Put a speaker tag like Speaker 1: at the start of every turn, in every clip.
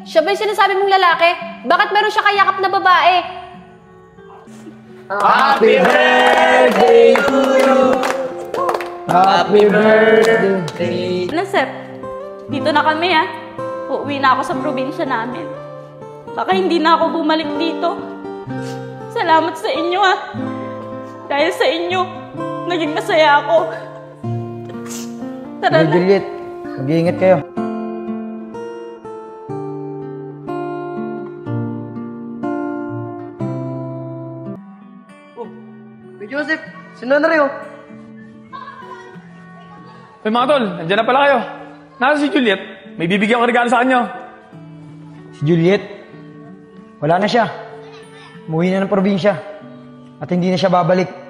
Speaker 1: Siya ba yung sinasabi mong lalaki? Bakit meron siya kayakap na babae?
Speaker 2: Happy birthday to you! Happy birthday!
Speaker 3: Ano, Sep? Dito na kami, ha? Uuwi na ako sa probinsya namin. Baka hindi na ako bumalik dito. Salamat sa inyo, ha? Dahil sa inyo, naging masaya ako. Tara na.
Speaker 2: Juliet, mag-iingat kayo.
Speaker 4: Joseph, sino na rin oh?
Speaker 5: Uy mga tol, nandiyan na pala kayo. Nasa si Juliet? May bibigyan ko regalo sa kanyo.
Speaker 2: Si Juliet, wala na siya. Umuwi na ng probinsya. At hindi na siya babalik.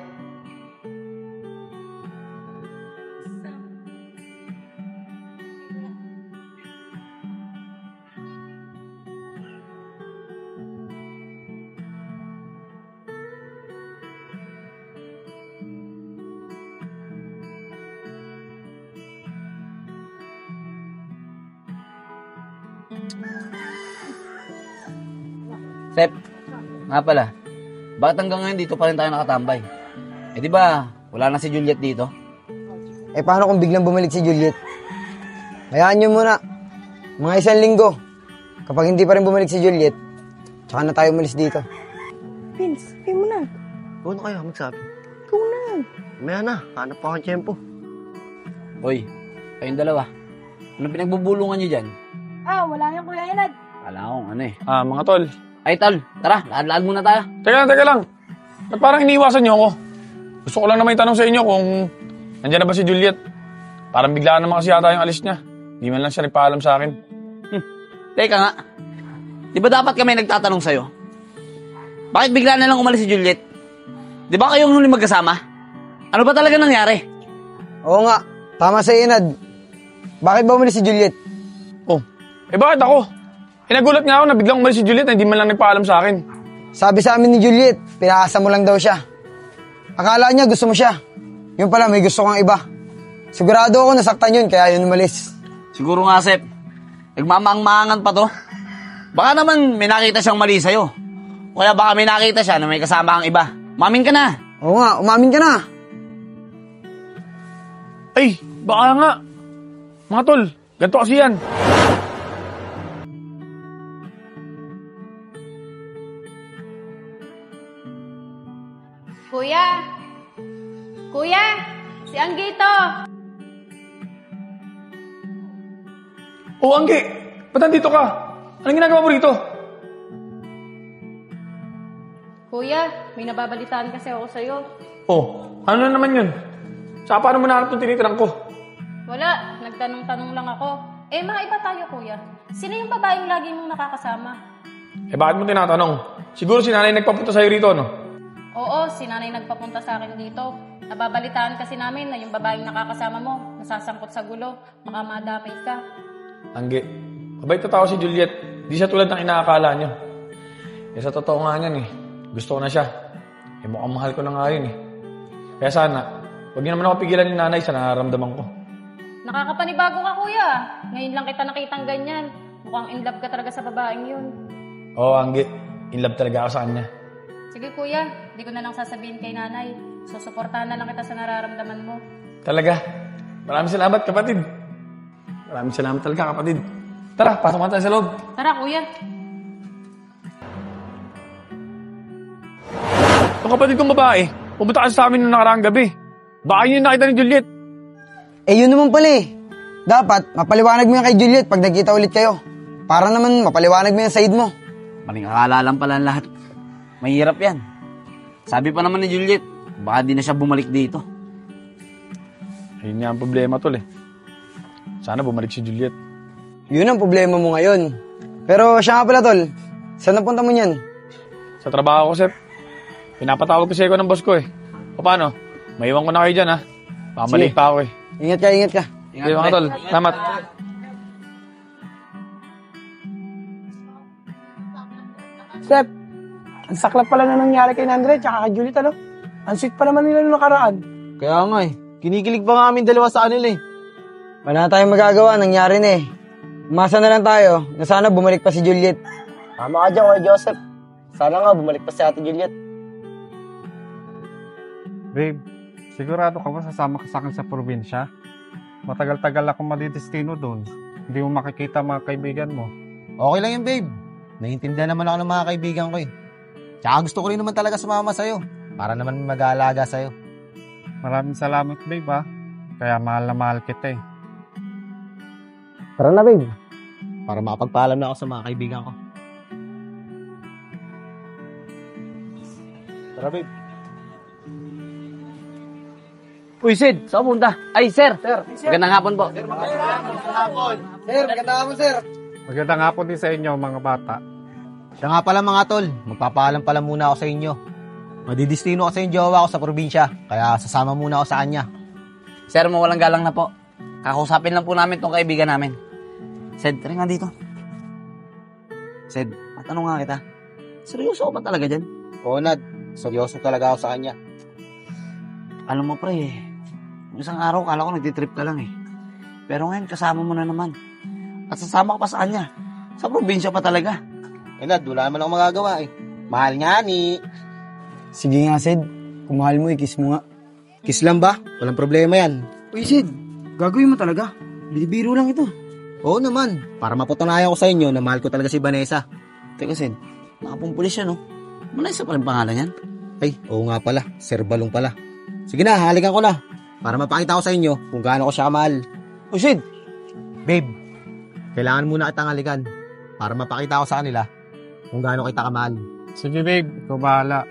Speaker 6: Sep, nga pala, bakit hanggang ngayon dito pa rin tayo nakatambay? Eh di ba, wala na si Juliet dito?
Speaker 2: Eh paano kung biglang bumalik si Juliet? Hayaan niyo muna. Mga 1 linggo. Kapag hindi pa rin bumalik si Juliet, tsaka na tayo umalis dito.
Speaker 4: Vince, kayo mo na. Ikaw na kayo, magsabi. Ikaw na. Maya na, hanap pa akong tiyempo.
Speaker 6: Hoy, kayong dalawa, anong pinagbubulungan niyo dyan?
Speaker 3: Wala yung Kuya Enad.
Speaker 6: Wala akong ano eh.
Speaker 5: Mga tol.
Speaker 6: Ay tol, tara, lakad-lakad muna tayo.
Speaker 5: Teka lang. Ba't parang iniiwasan niyo ako? Gusto ko lang na may tanong sa inyo kung nandiyan na ba si Juliet? Parang biglaan naman kasi yata yung alis niya. Hindi man lang siya nagpaalam sa akin.
Speaker 6: Teka nga, di ba dapat kami nagtatanong sa'yo? Bakit bigla na lang umalis si Juliet? Di ba kayong huli magkasama? Ano ba talaga nangyari?
Speaker 2: Oo nga, tama sa Enad. Bakit ba umalis si Juliet?
Speaker 5: Oh, bakit ako? Nagulat nga ako na biglang umalis si Juliet na hindi man lang nagpaalam sa akin.
Speaker 2: Sabi sa amin ni Juliet, pinaasa mo lang daw siya. Akala niya gusto mo siya. Yung pala, may gusto kang iba. Sigurado ako nasaktan yun, kaya yun umalis.
Speaker 6: Siguro nga, Sep. Nagmamaang-maangan pa to. Baka naman may nakita siyang mali sa'yo. O kaya baka may nakita siya na may kasama kang iba. Umamin ka na.
Speaker 2: Oo nga, umamin ka na.
Speaker 5: Ay, baka nga. Mga tol, ganito kasi yan.
Speaker 1: Kuya! Kuya! Si Anggito!
Speaker 5: Oh, Anggi! Ba't nandito ka? Anong ginagawa mo rito?
Speaker 1: Kuya, may nababalitaan kasi ako sa'yo.
Speaker 5: Oh, ano na naman yun? Saka paano mo nahanap itong tinitirang ko?
Speaker 1: Wala, nagtanong-tanong lang ako. Mga iba tayo, kuya. Sino yung babaeng lagi mong nakakasama?
Speaker 5: Bakit mo tinatanong? Siguro si nanay nagpapunta sa'yo rito, no?
Speaker 1: Oo, si nanay nagpapunta sa akin dito. Nababalitaan kasi namin na yung babaeng nakakasama mo, nasasangkot sa gulo, baka madamay ka.
Speaker 5: Anggi, mabait na tao si Juliet. Di siya tulad ng inaakala niyo. Sa totoo nga niyan gusto ko na siya. Mukhang mahal ko na nga yun Kaya sana, huwag niyo naman ako pigilan ni nanay sa nararamdaman ko.
Speaker 1: Nakakapanibago ka, kuya. Ngayon lang kita nakitang ganyan. Mukhang in love ka talaga sa babaeng yun.
Speaker 5: Oo, Anggi. In love talaga ako sa kanya.
Speaker 1: Sige, kuya. Di ko na lang sasabihin kay nanay. Susuportahan na lang kita sa nararamdaman mo.
Speaker 5: Talaga. Maraming salamat, kapatid. Maraming salamat talaga, kapatid. Tara, pasok na tayo sa loob.
Speaker 1: Tara, kuya.
Speaker 5: Yung kapatid kong babae, pumunta kasi sa amin noong nakaraang gabi. Baka yun yung nakita ni Juliet.
Speaker 2: Yun naman pala Dapat, mapaliwanag mo yan kay Juliet pag nagkita ulit kayo. Para naman, mapaliwanag mo yung side mo.
Speaker 6: Maling akala lang pala ang lahat. Mahirap yan. Sabi pa naman ni Juliet, baka di na siya bumalik dito.
Speaker 5: Ayun nga ang problema, tol Sana bumalik si Juliet.
Speaker 2: Yun ang problema mo ngayon. Pero siya nga pala, tol. Saan napunta mo niyan?
Speaker 5: Sa trabaho ko, Sep. Pinapatawag kasi ako ng boss ko O paano? Maiwan ko na kayo dyan, ha? Pamalik
Speaker 2: Sige.
Speaker 5: pa ako
Speaker 2: Ingat ka, ingat ka.
Speaker 5: Sige, mga tol. Salamat.
Speaker 4: Sep, ang saklap pala na nangyari kay Andre tsaka kay Juliet, ano? Ang sweet pa naman nila nung nakaraan.
Speaker 6: Kaya nga Kinikilig pa nga kami dalawa sa kanila
Speaker 2: Wala na tayong magagawa, nangyari na umasa na lang tayo na sana bumalik pa si Juliet.
Speaker 7: Tama ka dyan, Kuya Joseph. Sana nga bumalik pa si Ate Juliet.
Speaker 8: Babe, sigurado ka ba sasama ka sa akin sa probinsya? Matagal-tagal akong madidestino doon. Hindi mo makikita mga kaibigan mo.
Speaker 9: Okay lang yun, babe. Naiintindihan naman ako ng mga kaibigan ko eh. Tsaka gusto ko rin naman talaga sumama sa'yo. Para naman mag-aalaga sa'yo.
Speaker 8: Maraming salamat, babe ha. Kaya mahal na mahal kita eh.
Speaker 9: Tara na, babe. Para makapagpaalam na ako sa mga kaibigan ko.
Speaker 7: Tara, babe.
Speaker 6: Uy, Sid, saan punta? Ay, sir. Magandang hapon po.
Speaker 2: Sir, maganda ka mo, sir.
Speaker 8: Magandang hapon din sa inyo, mga bata.
Speaker 9: Siya nga pala mga tol, magpapaalam pala muna ako sa inyo. Madidistino kasi yung jowa ko sa probinsya, kaya sasama muna ako sa kanya.
Speaker 6: Sir, mawalang galang na po. Kakausapin lang po namin tong kaibigan namin. Sid, tara nga dito. Sid, matanong nga kita. Seryoso ka ba talaga dyan?
Speaker 9: Oo, Nad. Seryoso talaga ako sa kanya.
Speaker 6: Alam mo, pre, isang araw kala ko nagtitrip ka lang eh. Pero ngayon, kasama mo na naman. At sasama ka pa sa kanya. Sa probinsya pa talaga.
Speaker 9: Eh, Nad, wala naman akong magagawa eh. Mahal nga ni.
Speaker 2: Sige nga, Sid. Kung mahal mo, i-kiss mo nga.
Speaker 9: Kiss lang ba? Walang problema yan.
Speaker 2: Uy, Sid. Gagawin mo talaga. Bibiro lang ito.
Speaker 9: Oo naman. Para mapatunayan ko sa inyo na mahal ko talaga si Vanessa.
Speaker 6: Teka, Sid, nakapumpulis siya, no? Manaysa pa rin pangalan yan?
Speaker 9: Ay, oo nga pala. Sir Balong pala. Sige na, halikan ko na. Para mapakita ko sa inyo kung gaano ko siya kamahal.
Speaker 6: O, Sid,
Speaker 9: Babe, kailangan muna kitang halikan. Para mapakita ko sa kanila kung gaano kita kamahal.
Speaker 8: Sige, babe. Ikaw bahala.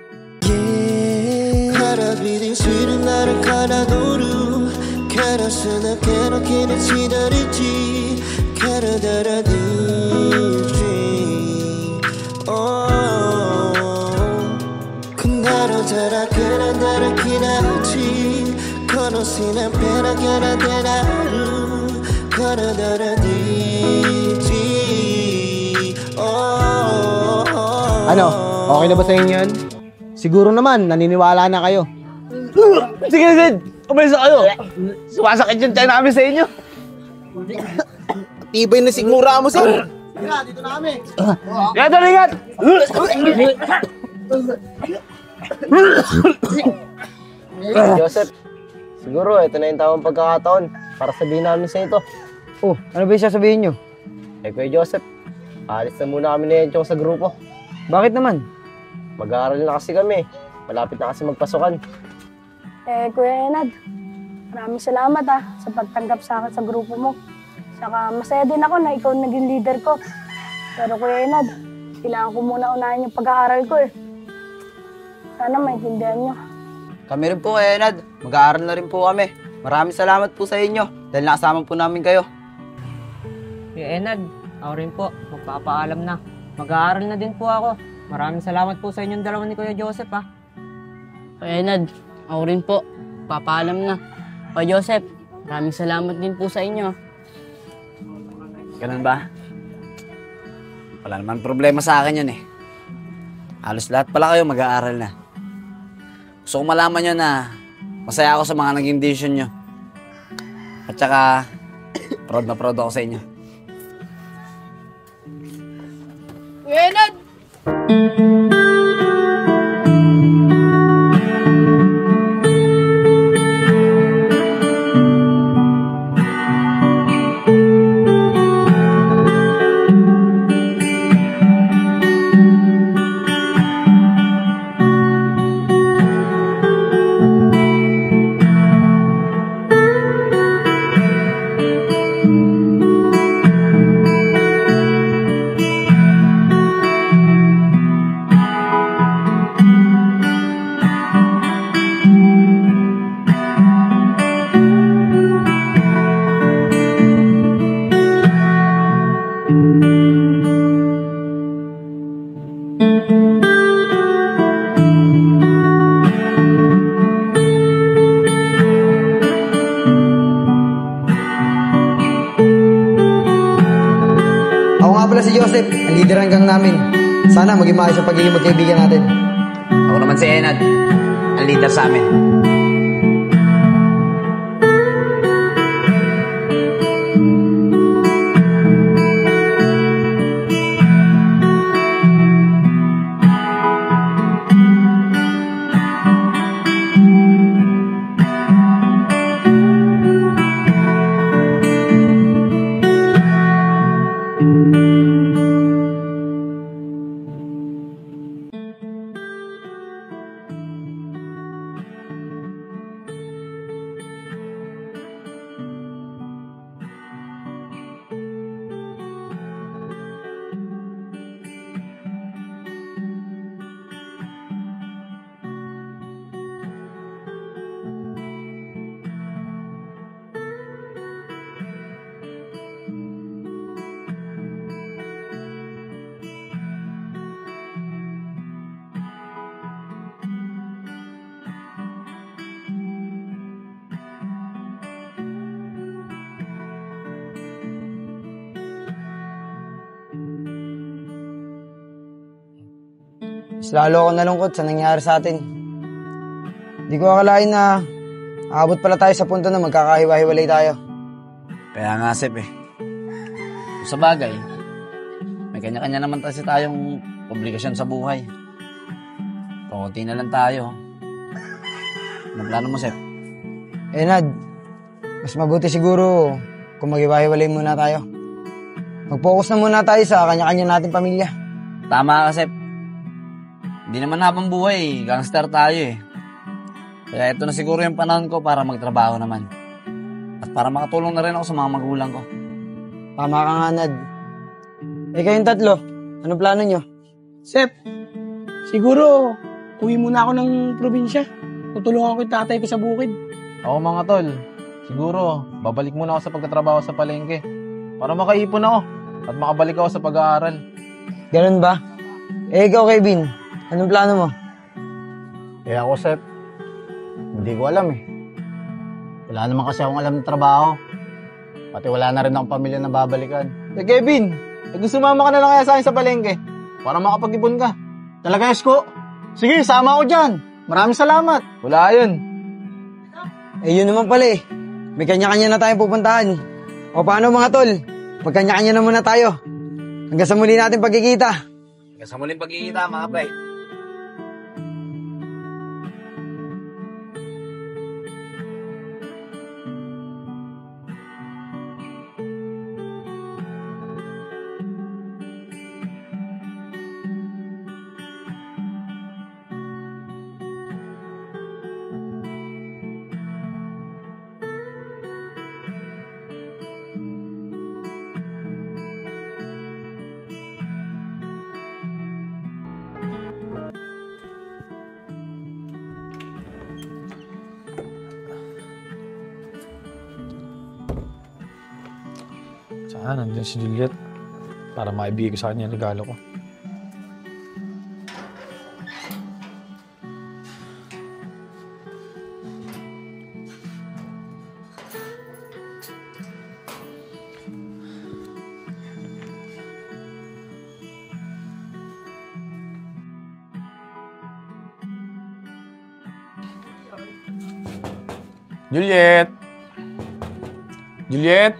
Speaker 9: Ano? Okay na ba sa inyo yan? Siguro naman, naniniwala na kayo.
Speaker 6: sige, Sid, umalis na kayo. Sumasakit yung tiyan namin sa inyo.
Speaker 9: Tibay na sigmura mo, sir.
Speaker 6: Kaya talingat!
Speaker 7: Joseph, siguro ito na yung tamang pagkakataon para sabihin namin sa ito.
Speaker 2: Oh, ano ba yung sasabihin nyo?
Speaker 7: Kuya Joseph, alis na muna kami na yung sa grupo.
Speaker 2: Bakit naman?
Speaker 7: Mag-aaral na kasi kami. Malapit na kasi magpasukan.
Speaker 10: Kuya Enad, maraming salamat sa pagtanggap sa akin sa grupo mo. Saka masaya din ako na ikaw naging leader ko. Pero Kuya Enad, kailangan ko muna unahin yung pag-aaral ko eh. Sana maintindihan nyo.
Speaker 6: Kami rin po, Enad. Mag-aaral na rin po kami. Maraming salamat po sa inyo dahil nakasama po namin kayo.
Speaker 11: Kuya Enad, ako rin po. Magpapaalam na. Mag-aaral na din po ako. Maraming salamat po sa inyong dalawa ni Kuya Joseph
Speaker 12: Kuya Enad, ako rin po. Papaalam na. Kuya Joseph, maraming salamat din po sa inyo.
Speaker 6: Ganun ba? Wala naman problema sa akin yun eh. Halos lahat pala kayo mag-aaral na. Gusto ko malaman nyo na masaya ako sa mga naging decision nyo. At saka, proud na proud ako sa inyo.
Speaker 10: Kuya Enad!
Speaker 2: Si Joseph, ang leader hanggang namin. Sana maging maayos ang pagiging magkaibigan natin.
Speaker 6: Ako naman si Enad, ang leader sa amin.
Speaker 2: Mas lalo ako nalungkot sa nangyari sa atin. Hindi ko akalain na aabot pala tayo sa punto na magkakahiwa-hiwalay tayo.
Speaker 6: Kaya nga, Sep eh. Kung sa bagay, may kanya-kanya naman kasi tayong obligasyon sa buhay. Pakunti na lang tayo. Anong plano mo, Sep?
Speaker 2: Nad, mas mabuti siguro kung maghiwa-hiwalay muna tayo. Mag-focus na muna tayo sa kanya-kanya nating pamilya.
Speaker 6: Tama ka, Sep. Hindi naman habang buhay, gangster tayo eh. Kaya ito na siguro yung panahon ko para magtrabaho naman. At para makatulong na rin ako sa mga magulang ko.
Speaker 2: Tama ka nga, Nad. Kayong tatlo, anong plano nyo?
Speaker 4: Sep, siguro, uwi muna ako ng probinsya. Tutulungan ko yung tatay ko sa bukid.
Speaker 9: Ako mga tol, siguro, babalik muna ako sa pagtatrabaho sa palengke. Para makaipon ako at makabalik ako sa pag-aaral.
Speaker 2: Ganun ba? Ikaw, Kevin, anong plano mo?
Speaker 9: Ako, Sep, hindi ko alam eh. Wala naman kasi akong alam ng trabaho. Pati wala na rin akong pamilya na babalikan. Kevin, sumama ka na lang kaya sa akin sa palengke para makapag-ipon ka. Talaga, Esko? Sige, sama ako dyan. Maraming salamat. Wala yun.
Speaker 2: Yun naman pala eh. May kanya-kanya na tayong pupuntahan. O paano mga tol? Magkanya-kanya na muna tayo. Hanggang sa muli natin pagkikita.
Speaker 6: Hanggang sa muling pagkikita, mga pre.
Speaker 5: Sana nandiyan si Juliet para maibigay ko sa kanya yung regalo ko. Juliet! Juliet!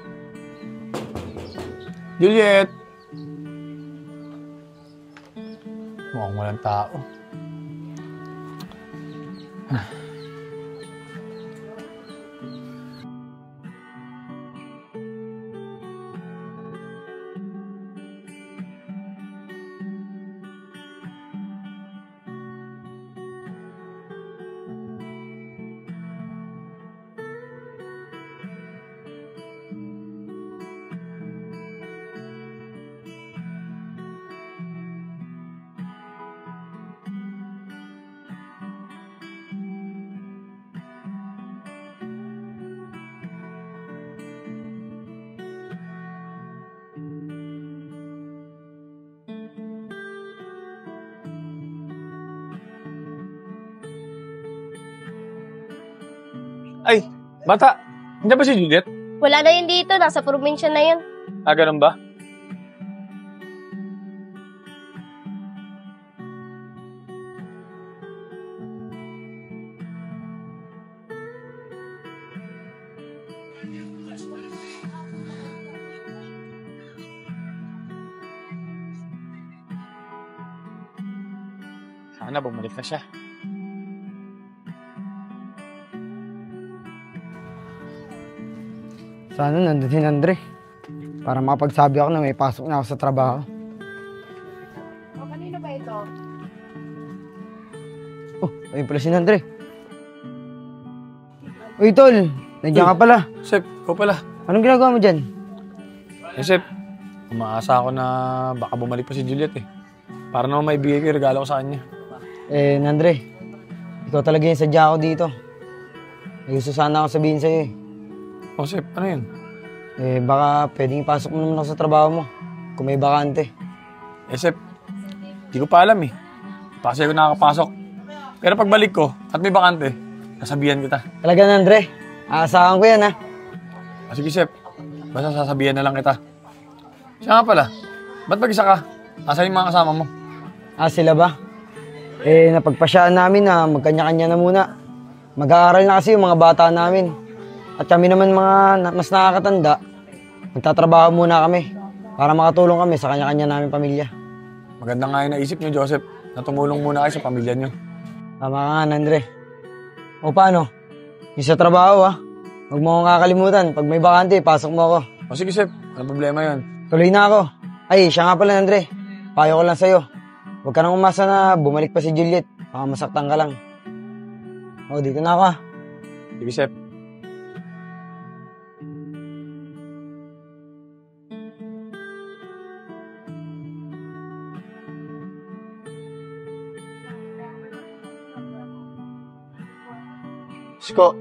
Speaker 5: Juliet! Mukhang walang tao. Ay, bata, hindi ba si Juliet?
Speaker 13: Wala na yun dito, nasa probinsya na yun.
Speaker 5: Ah, ganun ba? Sana bumalik na siya.
Speaker 2: Sana nandun si Andre. para makapagsabi ako na may pasok na ako sa trabaho.
Speaker 10: O, kanino ba ito?
Speaker 2: Oh, ayun pala si Andre. Uy, tol, nandiyan ka pala.
Speaker 5: Sep, ikaw pala.
Speaker 2: Anong ginagawa mo dyan?
Speaker 5: Eh, Sep, umaasa ako na baka bumalik pa si Juliet eh. Para naman maibigay ko yung regalo ko sa kanya.
Speaker 2: Andre, ikaw talaga yung sadya ako dito. May gusto sana ako sabihin sa'yo eh.
Speaker 5: Oh, Sep, ano yun?
Speaker 2: Baka pwedeng ipasok mo naman ako sa trabaho mo kung may bakante.
Speaker 5: Sep, di ko pa alam eh. Kasi ako nakakapasok. Pero pagbalik ko at may bakante, sasabihan kita.
Speaker 2: Talaga na, Andre. Aasahan ko yan, ha?
Speaker 5: Sige, Sep. Basta sasabihan na lang kita. Siya nga pala, ba't mag-isa ka? Asan yung mga kasama mo?
Speaker 2: Sila ba? Napagpasyaan namin na magkanya-kanya na muna. Mag-aaral na kasi yung mga bata namin. At kami naman mga mas nakakatanda, magtatrabaho muna kami para makatulong kami sa kanya-kanya namin pamilya.
Speaker 5: Maganda nga yung naisip niyo, Joseph, na tumulong muna kayo sa pamilya niyo.
Speaker 2: Tama ka nga, Andre. O paano? Yung sa trabaho, ha? Huwag mo akong kakalimutan. Pag may bakante, pasok mo ako.
Speaker 5: O sige, Sep. Ano problema yun?
Speaker 2: Tuloy na ako. Ay, siya nga pala, Andre. Payo ko lang sa'yo. Huwag ka nang umasa na bumalik pa si Juliet. Baka masaktan ka lang. O, dito na ako, ha?
Speaker 5: Sige, Sep.
Speaker 9: Isko,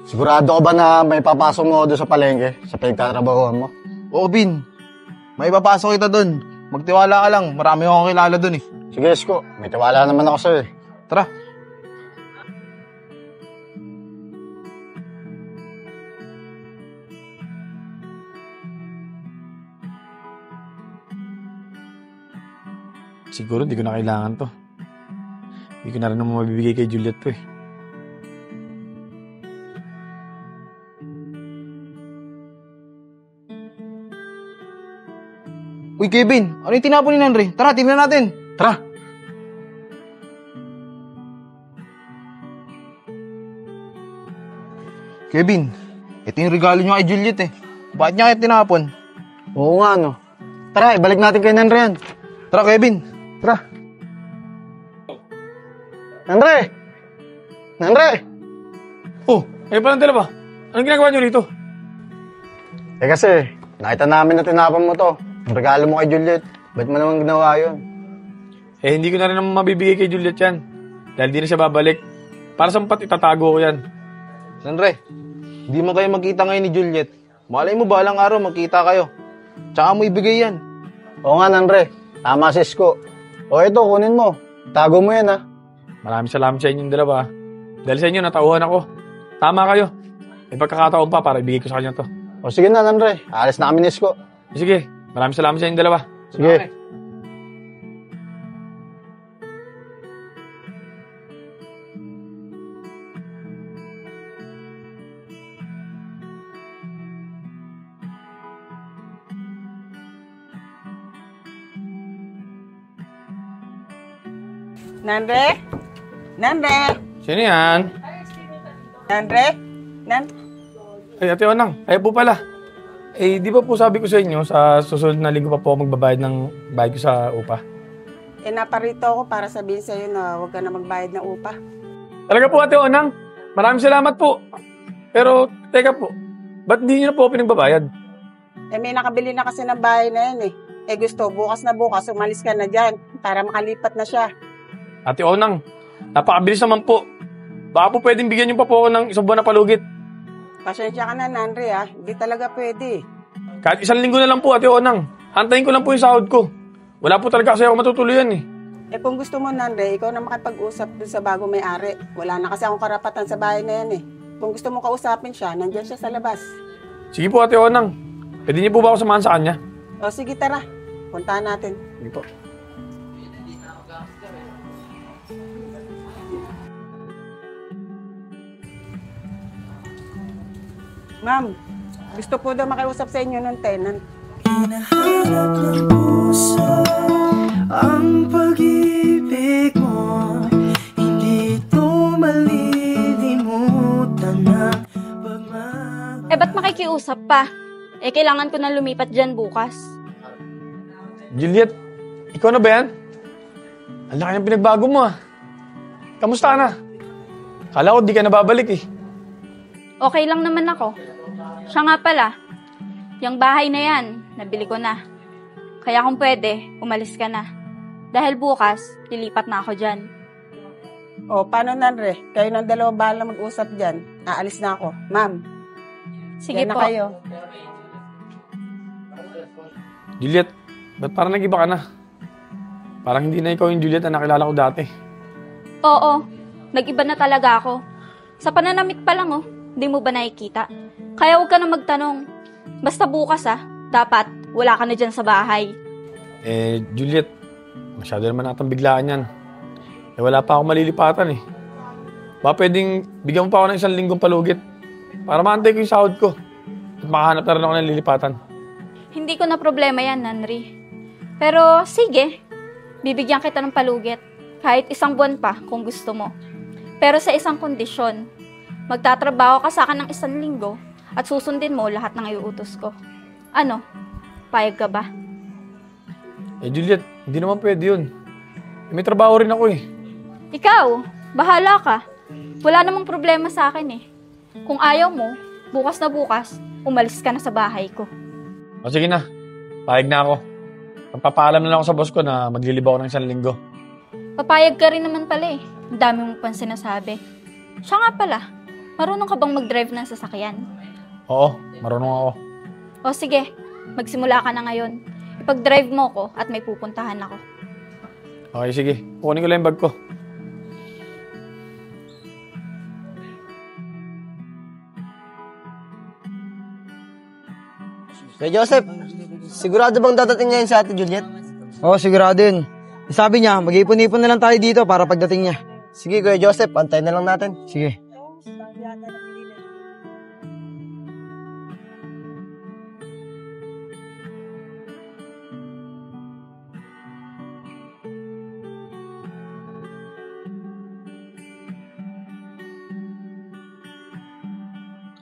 Speaker 9: sigurado ka ba na may papasok mo doon sa palengke, sa pinagtatrabahuan mo?
Speaker 14: Oo, Bin. May papasok kita doon. Magtiwala ka lang. Marami akong kilala doon eh.
Speaker 9: Sige, Isko. May tiwala naman ako sa'yo eh.
Speaker 14: Tara.
Speaker 5: Siguro hindi ko na kailangan to. Hindi ko na rin naman mabibigay kay Juliet to eh.
Speaker 14: Uy, Kevin. Ano yung tinapon ni Andre? Tara, tingnan natin. Tara. Kevin, ito yung regalo niyo kay Juliet eh. Bakit niya kayo tinapon?
Speaker 9: Oo nga, no. Tara, ibalik natin kay Nandre yan.
Speaker 14: Tara, Kevin. Tara.
Speaker 9: Nandre! Nandre!
Speaker 5: Oh, kayo palang dalawa. Anong ginagawa niyo rito?
Speaker 9: Kasi, nakita namin na tinapon mo to. Ang regalo mo kay Juliet. Ba't mo naman ginawa yun?
Speaker 5: Hindi ko na rin naman mabibigay kay Juliet yan. Dahil di na siya babalik. Para sa pat itatago ko yan.
Speaker 14: Nandre, hindi mo kayo magkita ngayon ni Juliet. Malay mo balang araw magkita kayo. Tsaka mo ibigay yan.
Speaker 9: Oo nga, Nandre. Tama si Isko. O ito, kunin mo. Tago mo yan, ha.
Speaker 5: Maraming salamat sa inyong dalawa. Dahil sa inyo, natauhan ako. Tama kayo. May pagkakataon pa para ibigay ko sa kanya to.
Speaker 9: O sige na, Nandre. Alis na kami ni Isko.
Speaker 5: Sige, maraming salamat sa inyong dalawa.
Speaker 9: Sige.
Speaker 15: Nandre? Nandre?
Speaker 5: Sino yan?
Speaker 15: Nandre?
Speaker 5: Ay, Ate Onang, kayo po pala. Di ba po sabi ko sa inyo, sa susunod na linggo pa po ako magbabayad ng bayad ko sa upa?
Speaker 15: Naparito ako para sabihin sa'yo na huwag ka na magbayad ng upa.
Speaker 5: Talaga po, Ate Onang. Maraming salamat po. Pero, teka po, ba't hindi nyo na po ako pinagbabayad?
Speaker 15: May nakabili na kasi ng bahay na yan eh. Gusto, bukas na bukas, umalis ka na dyan para makalipat na siya.
Speaker 5: Ate Onang, napakabilis naman po. Baka po pwedeng bigyan nyo pa po ako ng isang buwan na palugit.
Speaker 15: Pasensya ka na, Nandre, ha? Hindi talaga pwede.
Speaker 5: Kahit 1 linggo na lang po, Ate Onang. Hantayin ko lang po yung sahod ko. Wala po talaga kasi ako matutuluyan eh.
Speaker 15: Kung gusto mo, Nandre, ikaw na makipag-usap dun sa bago may-ari. Wala na kasi akong karapatan sa bahay na yan eh. Kung gusto mo kausapin siya, nandyan siya sa labas.
Speaker 5: Sige po, Ate Onang. Pwede niyo po ba ako samahan sa kanya?
Speaker 15: O sige, tara. Puntahan natin.
Speaker 5: Sige po.
Speaker 15: Ma'am, gusto po daw makiusap sa inyo ng tenant.
Speaker 16: Hinahanap ng puso ang pag-ibig mo. Hindi ito malilimutan na
Speaker 3: Ba't makikiusap pa? kailangan ko na lumipat dyan bukas.
Speaker 5: Juliet, ikaw na ba yan? Ang laki ng pinagbago mo ah. Kamusta na? Kala ko di ka nababalik eh.
Speaker 3: Okay lang naman ako. Siya nga pala, yung bahay na yan, nabili ko na. Kaya kung pwede, umalis ka na. Dahil bukas, lilipat na ako dyan.
Speaker 15: O, paano Nandre? Kayo ng dalawa bahala mag-usap dyan. Aalis na ako. Ma'am.
Speaker 3: Sige
Speaker 15: Yan na
Speaker 3: po.
Speaker 15: kayo.
Speaker 5: Juliet, ba't parang nag-iba ka na? Parang hindi na ikaw yung Juliet na nakilala ko dati.
Speaker 3: Oo, nag-iba na talaga ako. Sa pananamit pa lang hindi mo ba nakikita? Kaya huwag ka na magtanong. Basta bukas dapat wala ka na dyan sa bahay.
Speaker 5: Juliet, masyado naman natang biglaan yan. Wala pa ako malilipatan eh. Baka pwedeng bigyan mo pa ako ng 1 linggong palugit para maantay ko yung sahod ko at makahanap na rin ako ng lilipatan.
Speaker 3: Hindi ko na problema yan, Nanri. Pero sige, bibigyan kita ng palugit. Kahit 1 buwan pa kung gusto mo. Pero sa isang kondisyon, magtatrabaho ka sa akin ng 1 linggo at susundin mo lahat ng iuutos ko. Ano? Payag ka ba?
Speaker 5: Juliet, hindi naman pwede yun. May trabaho rin ako eh.
Speaker 3: Ikaw, bahala ka. Wala namang problema sa akin eh. Kung ayaw mo, bukas na bukas, umalis ka na sa bahay ko.
Speaker 5: O sige na, payag na ako. Magpapaalam na lang ako sa boss ko na maglilib ako ng 1 linggo.
Speaker 3: Papayag ka rin naman pala eh. Ang dami mong pang sinasabi. Siya nga pala, marunong ka bang mag-drive ng sasakyan?
Speaker 5: Oo, marunong ako.
Speaker 3: O sige, magsimula ka na ngayon. Ipag-drive mo ko at may pupuntahan ako.
Speaker 5: Okay, sige. Kukunin ko lang yung bag ko.
Speaker 7: Kuya Joseph, sigurado bang dadating ngayon si Ate Juliet?
Speaker 2: Oo, sigurado yun. Sabi niya, mag-ipon-ipon na lang tayo dito para pagdating niya.
Speaker 7: Sige, Kuya Joseph, antayin na lang natin.
Speaker 2: Sige.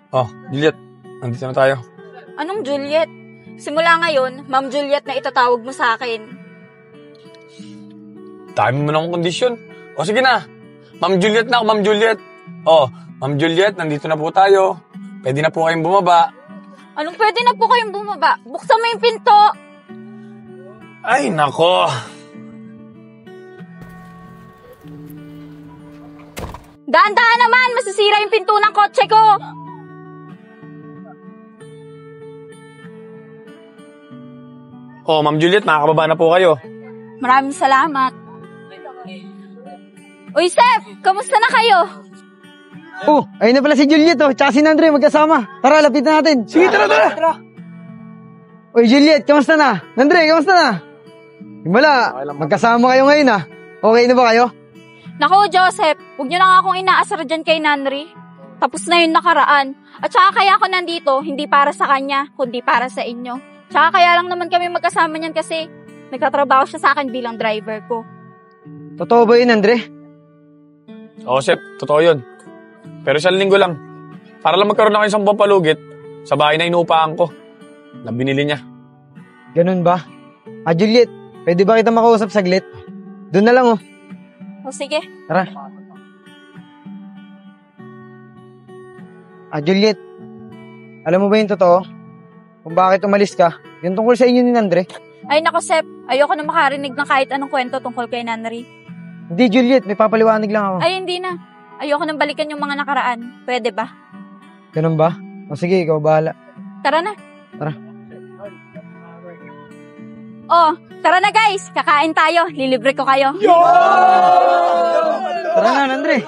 Speaker 5: Oh, Juliet, nandito na tayo.
Speaker 3: Anong Juliet? Simula ngayon, Ma'am Juliet na itatawag mo sa akin.
Speaker 5: Dami mo na akong kondisyon. O sige na, Ma'am Juliet na ako, Ma'am Juliet. Oh, Ma'am Juliet, nandito na po tayo. Pwede na po kayong bumaba.
Speaker 3: Anong pwede na po kayong bumaba? Buksan mo yung pinto!
Speaker 5: Ay, nako.
Speaker 3: Daan-daan naman! Masisira yung pinto ng kotse ko!
Speaker 5: Oh, Ma'am Juliet, makakababa na po kayo.
Speaker 3: Maraming salamat. Uy, Seth! Kamusta na kayo?
Speaker 2: Oh, ayun na pala si Juliet tsaka si Nandre magkasama. Tara, lapitan natin.
Speaker 4: Sige, tara.
Speaker 2: Uy, Juliet, kamusta na? Nandre, kamusta na? Himala, magkasama kayo ngayon Okay na ba kayo?
Speaker 3: Naku, Joseph, huwag niyo na nga akong inaasar dyan kay Nanri. Tapos na yung nakaraan. At saka kaya ako nandito, hindi para sa kanya, kundi para sa inyo. Tsaka kaya lang naman kami magkasama niyan kasi nagtatrabaho siya sa akin bilang driver ko.
Speaker 2: Totoo ba yun, Andre?
Speaker 5: Oo, Sep, totoo yun. Pero 1 linggo lang. Para lang magkaroon ako 1 buwang palugit sa bahay na inuupahan ko na binili niya.
Speaker 2: Ganun ba? Juliet, pwede ba kita makausap saglit? Doon na lang
Speaker 3: O sige.
Speaker 2: Tara. Juliet, alam mo ba yung totoo? Kung bakit umalis ka? Yung tungkol sa inyo ni Andre?
Speaker 3: Ay nako, Sep. Ayoko na makarinig ng kahit anong kwento tungkol kay Nanri.
Speaker 2: Hindi, Juliet. May papaliwanag lang ako.
Speaker 3: Ay, hindi na. Ayoko nang balikan yung mga nakaraan. Pwede ba?
Speaker 2: Ganun ba? O sige, ikaw bahala.
Speaker 3: Tara na.
Speaker 2: Tara.
Speaker 3: Oh, tara na guys. Kakain tayo. Lilibre ko kayo.
Speaker 2: Tara na, Andre.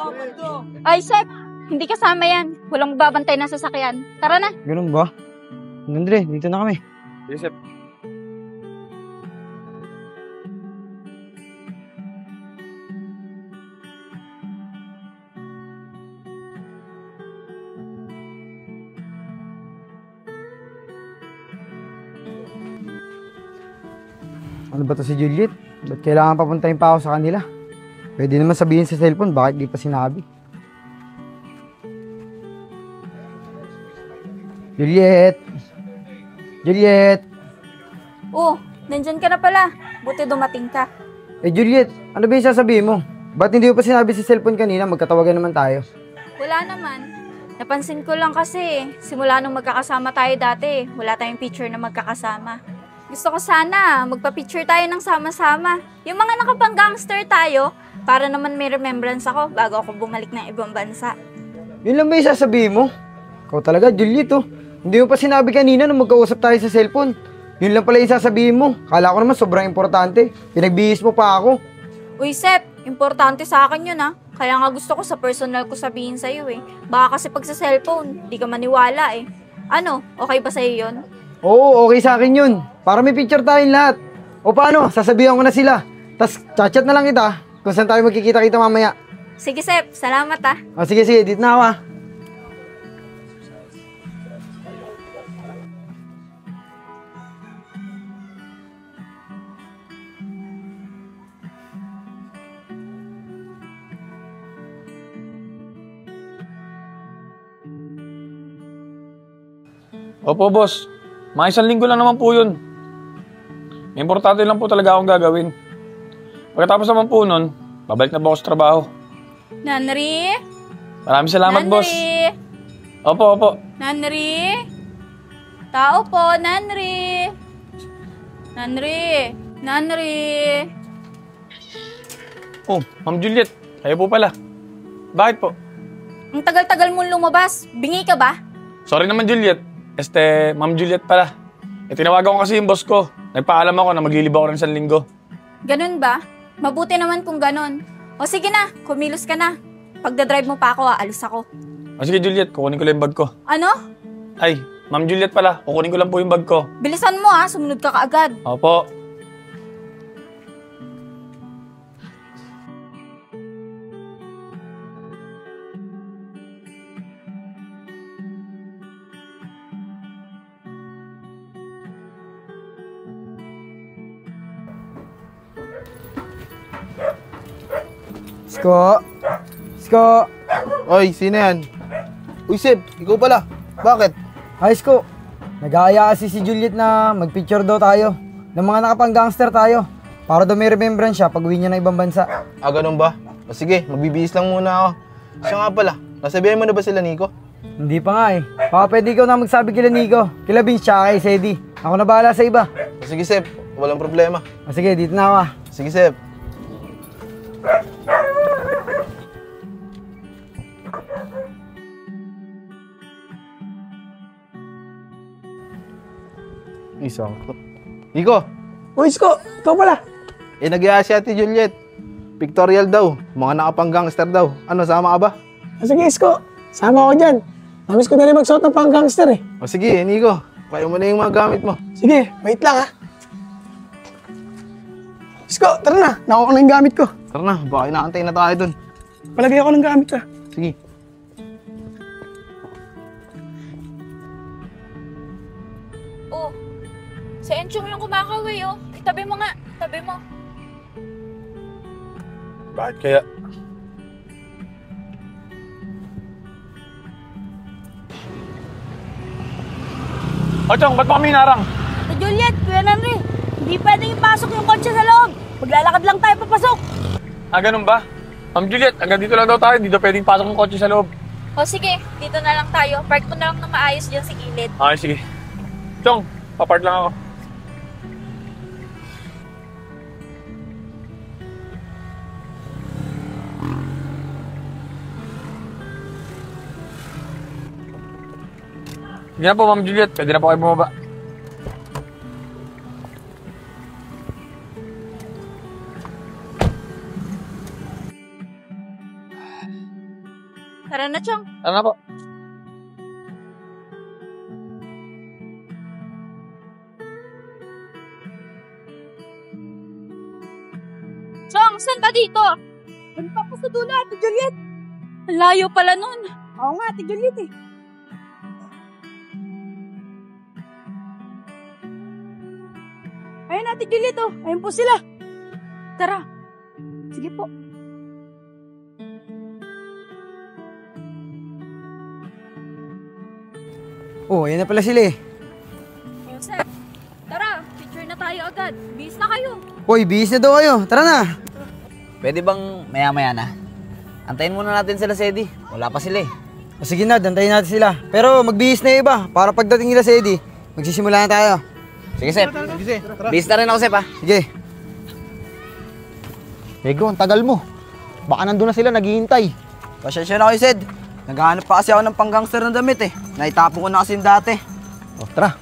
Speaker 3: Ay, Sep. Hindi kasama yan. Walang babantay na sasakyan. Tara na.
Speaker 2: Ganun ba? Andre, dito na kami.
Speaker 5: Yes, Sep.
Speaker 2: Ano ba to si Juliet? Ba't kailangan papuntahin pa ako sa kanila? Pwede naman sabihin sa cellphone, bakit di pa sinabi? Juliet! Juliet!
Speaker 3: Oh, nandyan ka na pala. Buti dumating ka.
Speaker 2: Juliet, ano ba yung sasabihin mo? Ba't hindi mo pa sinabi sa cellphone kanina? Magkatawagan naman tayo.
Speaker 3: Wala naman. Napansin ko lang kasi, simula nung magkakasama tayo dati, wala tayong picture na magkakasama. Gusto ko sana, magpa-picture tayo ng sama-sama. Yung mga nakapang-gangster tayo, para naman may remembrance ako bago ako bumalik ng ibang bansa.
Speaker 2: Yun lang ba yung sasabihin mo? Ikaw talaga, Juliet, oh. Hindi mo pa sinabi kanina nung magkausap tayo sa cellphone. Yun lang pala yung sasabihin mo. Kala ko naman sobrang importante. Pinagbihis mo pa ako.
Speaker 3: Uy, Sep, importante sa akin yun, ha? Kaya nga gusto ko sa personal ko sabihin sa'yo, eh. Baka kasi pag sa cellphone, di ka maniwala, eh. Ano, okay ba sa'yo yun?
Speaker 2: Oo, okay sa akin yun. Para may picture tayong lahat. O paano, sasabihan ko na sila. Tas chat-chat na lang kita kung saan tayo magkikita-kita mamaya.
Speaker 3: Sige, Sep. Salamat, ha.
Speaker 2: O sige, dito na ako, ha.
Speaker 5: Opo, boss. Mga 1 linggo lang naman po yun. Importante lang po talaga akong gagawin. Pagkatapos naman po nun, babalik na po ako sa trabaho.
Speaker 3: Nanri?
Speaker 5: Maraming salamat, boss. Opo.
Speaker 3: Nanri? Tao po, Nanri. Nanri.
Speaker 5: Oh, Ma'am Juliet. Kayo po pala. Bakit po?
Speaker 3: Ang tagal-tagal mong lumabas. Bingi ka ba?
Speaker 5: Sorry naman, Juliet. Ma'am Juliet pala. Tinawagan ko kasi yung boss ko. Nagpaalam ako na maglilib ako ng 1 linggo.
Speaker 3: Ganun ba? Mabuti naman kung ganun. O sige na, kumilos ka na. Pagdadrive mo pa ako, aalis ako.
Speaker 5: O sige, Juliet, kukunin ko lang yung bag ko.
Speaker 3: Ano?
Speaker 5: Ay, Ma'am Juliet pala. Kukunin ko lang po yung bag ko.
Speaker 3: Bilisan mo ha, sumunod ka kaagad.
Speaker 5: Opo.
Speaker 2: Isko!
Speaker 14: Oy, sino yan? Uy, Seb, ikaw pala. Bakit?
Speaker 2: Hi, Isko. Nag-aaya kasi si Juliet na magpicture daw tayo. Ng mga nakapang-gangster tayo. Para daw may remembrance siya pag uwi niya ng ibang bansa.
Speaker 14: Ah, ganun ba? O sige, magbibihis lang muna ako. Siya nga pala, nasabihan mo na ba sila, Nico?
Speaker 2: Hindi pa nga eh. Baka pwede ikaw na magsabi kila Nico, kila Vince, tsaka kay Sedi. Ako na bahala sa iba.
Speaker 14: O sige, Seb, walang problema.
Speaker 2: O sige, dito na ako ah.
Speaker 14: Sige, Seb. Isang ko. Nico!
Speaker 4: Uy, Isko! Ikaw pala!
Speaker 14: Nag-iaya si Ate Juliet. Pictorial daw. Mga nakapang-gangster daw. Ano, sama ka ba?
Speaker 4: Sige, Isko. Sama ako dyan. Namiss ko na rin magsuot ng pang-gangster eh.
Speaker 14: O sige, Nico. Kaya mo na yung mga gamit mo.
Speaker 4: Sige, wait lang ha. Isko, tara na. Nakuha ko na yung gamit ko.
Speaker 14: Tara na, baka inaantay na tayo dun.
Speaker 4: Palagay ako ng gamit ha.
Speaker 14: Sige.
Speaker 3: Oh, si Enchong yung kumakaway, oh. Itabi mo nga, tabi mo.
Speaker 5: Bakit kaya? Chong, ba't pa kami hinarang?
Speaker 10: Juliet, Kuya Nanri, hindi pwedeng ipasok yung kotse sa loob. Maglalakad lang tayo papasok.
Speaker 5: Ah, ganun ba? Ma'am Juliet, hanggang dito lang daw tayo. Hindi daw pwedeng pasok ng kotse sa loob.
Speaker 3: O sige, dito na lang tayo. Park mo na lang na maayos dyan sa gilid.
Speaker 5: Okay, sige. Chong, papark lang ako. Sige na po, Ma'am Juliet. Pwede na po kayo bumaba.
Speaker 3: Tara na, Chong.
Speaker 5: Tara na po.
Speaker 3: Chong, saan ba dito? Ano pa po sa dulo, Ate Juliet? Ang layo pala nun.
Speaker 10: Oo nga, Ate Juliet eh. Ayun, Ate Juliet oh. Ayun po sila.
Speaker 3: Tara.
Speaker 10: Sige po.
Speaker 2: Oh, yan na pala sila eh.
Speaker 3: Yusef, Enad, bis na kayo.
Speaker 2: Uy, bihis na daw kayo. Tara na.
Speaker 6: Pwede bang maya-maya na? Antayin muna natin sila, Sedi. Wala pa sila eh.
Speaker 2: O sige na, dantayin natin sila. Pero magbihis na yung iba. Para pagdating nila sa Eddie, magsisimula na tayo.
Speaker 6: Sige, Sep. Bihis na rin ako, Sep, ha?
Speaker 2: Sige.
Speaker 9: Negro, ang tagal mo. Baka nandun na sila, naghihintay.
Speaker 17: Pasensya na kayo, Sed. Naghahanap pa kasi ako ng panggangster na damit eh. Naitapo ko na kasi yung dati.
Speaker 9: O, tara.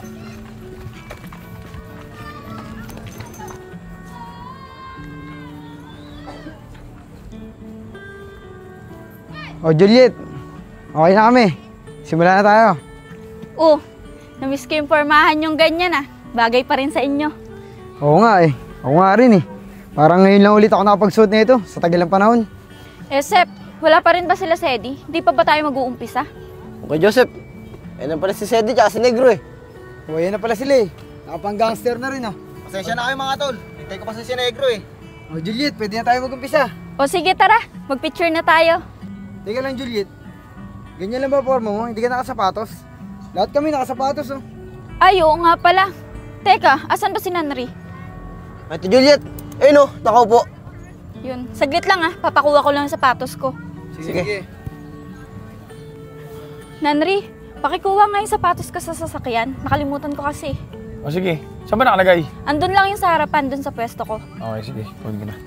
Speaker 2: O Juliet, okay na kami. Simula na tayo.
Speaker 3: Oh, namiss ko yung pormahan yung ganyan ah. Bagay pa rin sa inyo.
Speaker 2: Oo nga eh. Ako nga rin eh. Parang ngayon lang ulit ako nakapagsuot na ito sa tagal ng panahon.
Speaker 3: Eh, Sep, wala pa rin ba sila sa Eddie? Hindi pa ba tayo mag-uumpisa?
Speaker 17: Okay, Joseph. Ayan na pala si Sedi tsaka si Negro eh.
Speaker 2: O, yan na pala sila eh. Nakapang-gangster na rin ah.
Speaker 17: Pasensya na kayo mga tol. Hintay ko pa si Negro eh.
Speaker 2: O Juliet, pwede na tayo mag-umpisa.
Speaker 3: O sige, tara. Mag-picture na tayo.
Speaker 2: Teka lang Juliet. Ganyan lang ba forma mo? Hindi ka nakasapatos? Lahat kami nakasapatos oh.
Speaker 3: Ay, oo nga pala. Teka, asan ba si Nanri?
Speaker 17: Ito Juliet. Ayun oh, nakaupo.
Speaker 3: Yun, saglit lang ah. Papakuha ko lang yung sapatos ko.
Speaker 2: Sige.
Speaker 3: Nanri, pakikuha nga yung sapatos ko sa sasakyan. Nakalimutan ko kasi.
Speaker 5: O sige, saan ba nakalagay?
Speaker 3: Andun lang yung sa harapan, dun sa pwesto ko.
Speaker 5: Okay, sige. Kunin ko na.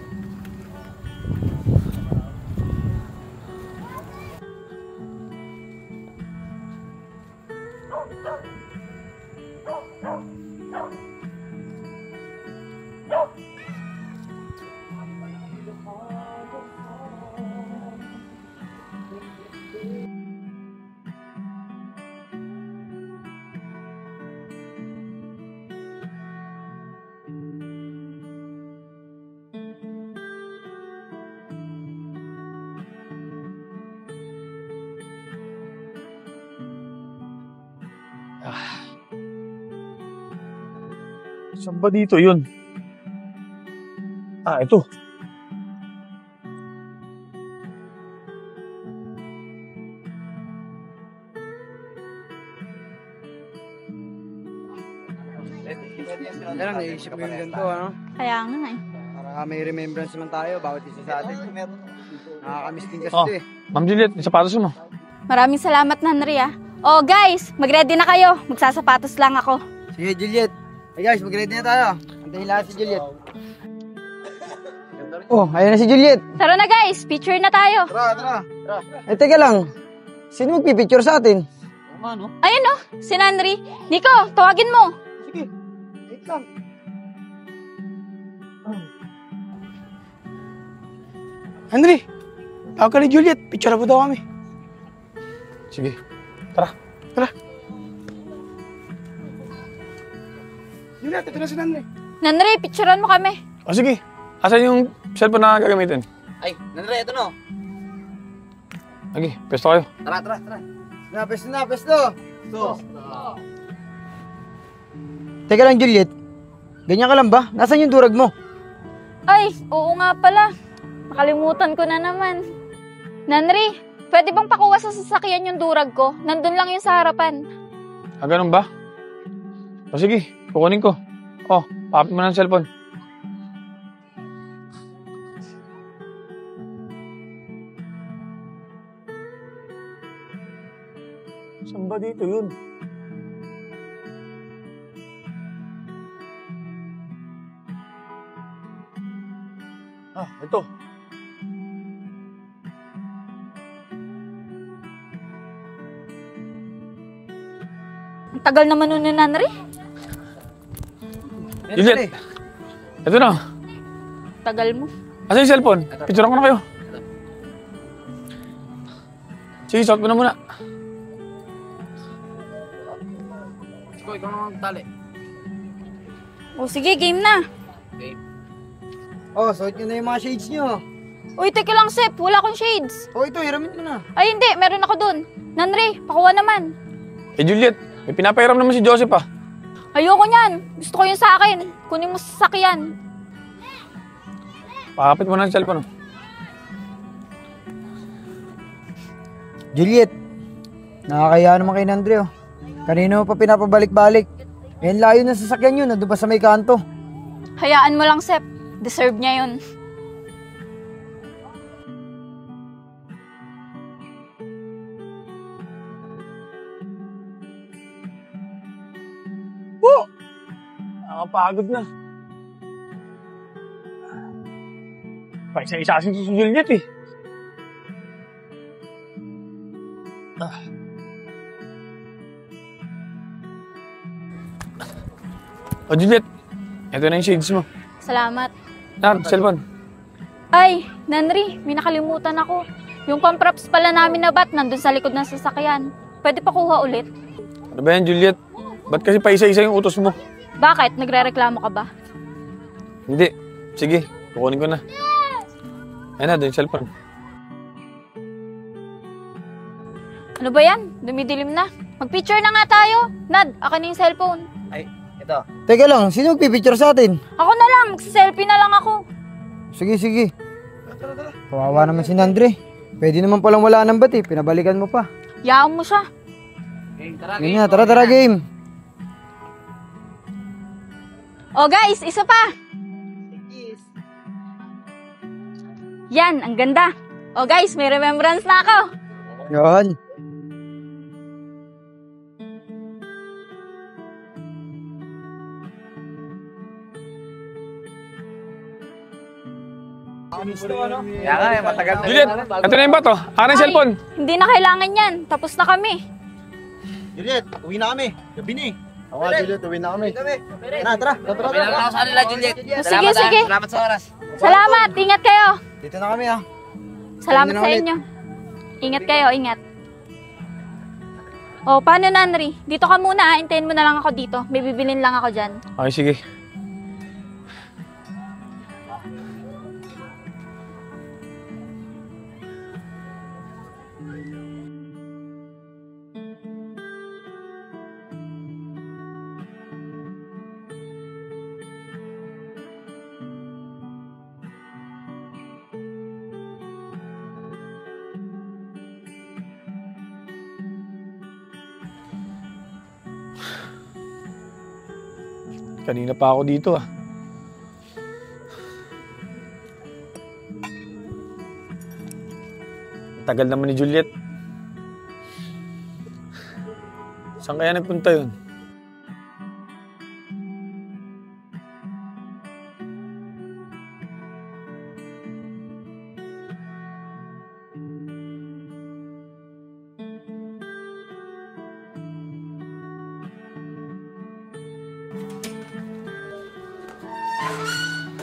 Speaker 5: Saan ba dito yun? Ah, ito.
Speaker 2: Ano lang, naisip ko yung ganito, ano?
Speaker 3: Kaya nga eh.
Speaker 2: Para may remembrance naman tayo, bawat isa sa atin. Nakakamiss din kasi
Speaker 5: Oh,
Speaker 2: ito eh.
Speaker 5: Ma'am Juliet, yung sapatos mo.
Speaker 3: Maraming salamat, Nanri ah. Oh guys, mag-ready na kayo. Magsasapatos lang ako.
Speaker 2: Sige, Juliet. Hey guys, mag-ready na tayo. Antayin lahat si Juliet. Oh, ayun na si Juliet.
Speaker 3: Tara na guys, picture na tayo.
Speaker 2: Tara. Eh, teka lang. Sino magpipicture sa atin?
Speaker 3: Ayun oh, si Nanri. Nico, tawagin mo.
Speaker 2: Sige, wait lang.
Speaker 4: Henry, tawag ka ni Juliet. Picture po daw kami.
Speaker 5: Sige. Tara.
Speaker 4: Juliet, ito na si Henry.
Speaker 3: Nanri, picturean mo kami.
Speaker 5: O sige. Asan yung cellphone na gagamitin?
Speaker 6: Ay, Nanre, ito no.
Speaker 5: Sige, pesto kayo.
Speaker 6: Tara.
Speaker 2: Pesto. Teka lang, Juliet. Ganyan ka lang ba? Nasaan yung durag mo?
Speaker 3: Ay, oo nga pala. Nakalimutan ko na naman. Nanri, pwede bang pakuha sa sasakyan yung durag ko? Nandun lang yung sa harapan.
Speaker 5: Ah, ganun ba? O sige, kukunin ko. Oh, pakapit mo na ang cellphone.
Speaker 4: Saan ba dito yun?
Speaker 5: Ah, ito.
Speaker 3: Ang tagal naman nun ni Nanri.
Speaker 5: Juliet, ito na.
Speaker 3: Tagal mo.
Speaker 5: Asan yung cellphone? Picturean ko na kayo. Sige, suot mo na muna.
Speaker 6: Ikaw naman magtali.
Speaker 3: O sige, game na.
Speaker 6: Okay.
Speaker 2: Oh, suot nyo na yung mga shades nyo.
Speaker 3: Uy, teka lang, Sep. Wala akong shades.
Speaker 2: Oh, ito, hiramit mo na.
Speaker 3: Ay, hindi. Meron ako dun. Nanri, pakuha naman.
Speaker 5: Eh, Juliet, may pinapahiram naman si Joseph ah.
Speaker 3: Ayoko niyan. Gusto ko yung sa akin. Kunin mo sa sasakyan.
Speaker 5: Pakapit mo na ang cellphone.
Speaker 2: Juliet, nakakaya naman kay Nandre oh. Kanino pa pinapabalik-balik. Yan layo ng sasakyan yun, nandun pa sa may kanto.
Speaker 3: Hayaan mo lang, Sep. Deserve niya yun.
Speaker 4: Woo! Nakapagod na. Paisa-isa si Juliet eh.
Speaker 5: O Juliet, ito na yung shades mo.
Speaker 3: Salamat.
Speaker 5: Cellphone.
Speaker 3: Ay, Nanri, may nakalimutan ako. Yung pamprops pala namin na bat nandun sa likod ng sasakyan. Pwede pa kuha ulit?
Speaker 5: Ano ba yan, Juliet? Ba't kasi paisa-isa yung utos mo?
Speaker 3: Bakit? Nagre-reklamo ka ba?
Speaker 5: Hindi. Sige, kukunin ko na. Ayan na, doon yung cellphone.
Speaker 3: Ano ba yan? Dumidilim na. Mag-picture na nga tayo. Nad, akin na yung cellphone.
Speaker 17: Ay, ito.
Speaker 2: Teka lang, sino magpipicture sa atin?
Speaker 3: Ako na lang, mag-selfie na lang ako.
Speaker 2: Sige, sige. Kawawa naman si Nandre. Pwede naman palang wala ng bat eh, pinabalikan mo pa.
Speaker 3: Yaan mo siya.
Speaker 2: Yun nga, tara game.
Speaker 3: Oh guys, isa pa. Yan, ang ganda. Oh guys, may remembrance na ako.
Speaker 2: Yan.
Speaker 6: Kaya nga, matagal na.
Speaker 5: Juliet, ito na yung bato. Akin yung cellphone.
Speaker 3: Hindi na kailangan yan. Tapos na kami.
Speaker 9: Juliet, uwi na kami. Gabi na eh. Oo nga, Juliet, uwi na kami. Tara.
Speaker 6: Uwi na lang ako sa kanila, Juliet.
Speaker 3: Sige, sige.
Speaker 6: Salamat sa oras.
Speaker 3: Salamat. Ingat kayo.
Speaker 2: Dito na kami ah.
Speaker 3: Salamat sa inyo. Ingat kayo, ingat. Oh, paano Nanri? Dito ka muna, hintayin mo na lang ako dito. May bibilin lang ako dyan.
Speaker 5: Okay, sige. Kanina pa ako dito ah. Tagal naman ni Juliet. Saan kaya nagpunta yun?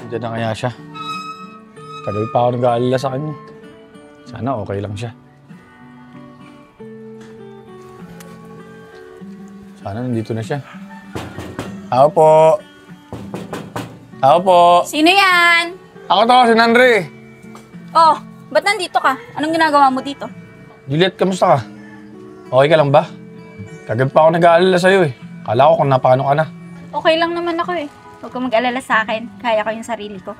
Speaker 5: Diyan na kaya siya. Kagabi pa ako nag-aalala sa kanya. Sana okay lang siya. Sana nandito na siya. Ako po. Ako po.
Speaker 3: Sino yan?
Speaker 5: Ako to, si Nandre.
Speaker 3: Oh, ba't nandito ka? Anong ginagawa mo dito?
Speaker 5: Juliet, kamusta ka? Okay ka lang ba? Kagabi pa ako nag-aalala sa'yo eh. Kala ko kung napano ka na.
Speaker 3: Okay lang naman ako eh. Huwag ka mag-alala sa akin. Kaya ko yung sarili ko.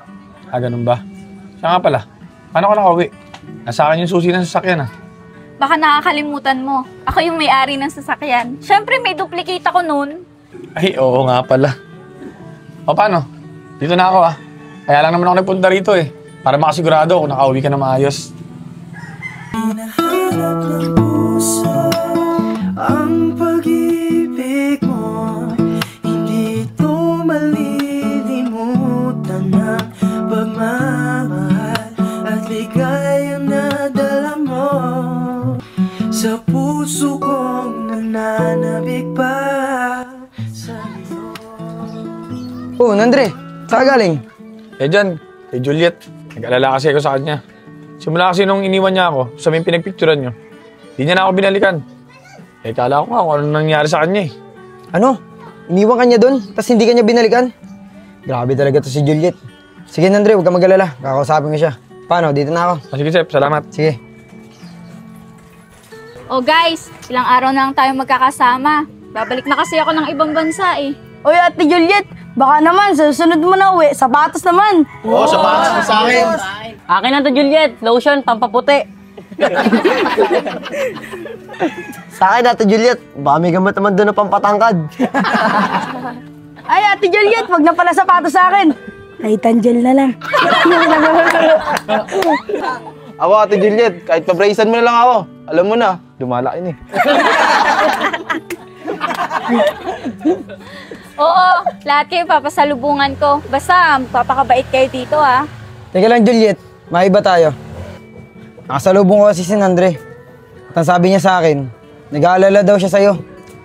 Speaker 5: Ah, ganun ba? Siya nga pala. Paano ka nakauwi? Nasa akin yung susi ng sasakyan ah.
Speaker 3: Baka nakakalimutan mo. Ako yung may-ari ng sasakyan. Siyempre may duplicate ako nun.
Speaker 5: Ay, oo nga pala. O paano? Dito na ako ah. Kaya lang naman ako nagpunta rito eh. Para makasigurado kung nakauwi ka na maayos.
Speaker 16: Hinahanap ng puso ang pag-ibig mo. Hindi ito malilimutan ng pagmamahal at ligayang nadala mo sa puso kong nananabik pa sa'yo.
Speaker 2: Oh, Nandre, saan ka galing?
Speaker 5: Eh dyan, kay Juliet. Nag-alala kasi ako sa kanya. Simula kasi nung iniwan niya ako sa may pinagpicturan niyo, di niya na ako binalikan. Eh kala ko nga kung ano nangyari sa kanya eh.
Speaker 2: Ano? Iniwan ka niya doon, tapos hindi ka niya binalikan? Grabe talaga to si Juliet. Sige Nandre, huwag ka mag-alala. Kakausapin ko siya. Paano? Dito na ako.
Speaker 5: Sige Sep, salamat.
Speaker 2: Sige.
Speaker 3: Oh guys, ilang araw na lang tayo magkakasama. Babalik na kasi ako ng ibang bansa eh.
Speaker 10: Uy, Ate Juliet, baka naman sa susunod mo na uwi, sapatos naman.
Speaker 9: Oo, sapatos sa akin.
Speaker 12: Akin na to, Juliet. Lotion, pampaputi.
Speaker 17: Sa akin, Ate Juliet, baka may gamot naman doon na pampatangkad.
Speaker 10: Ay, Ate Juliet, wag na pala sapatos sa akin. Light and gel na lang.
Speaker 14: Ako, Ate Juliet, kahit pabraisan mo na lang ako. Alam mo na, lumalaki na eh.
Speaker 3: Oo, lahat kayo papasalubungan ko. Basta, papakabait kayo dito, ha?
Speaker 2: Teka lang, Juliet. Maiba tayo. Nakasalubong ko kasi si Andre. At ang sabi niya sa akin, nag-aalala daw siya sa'yo.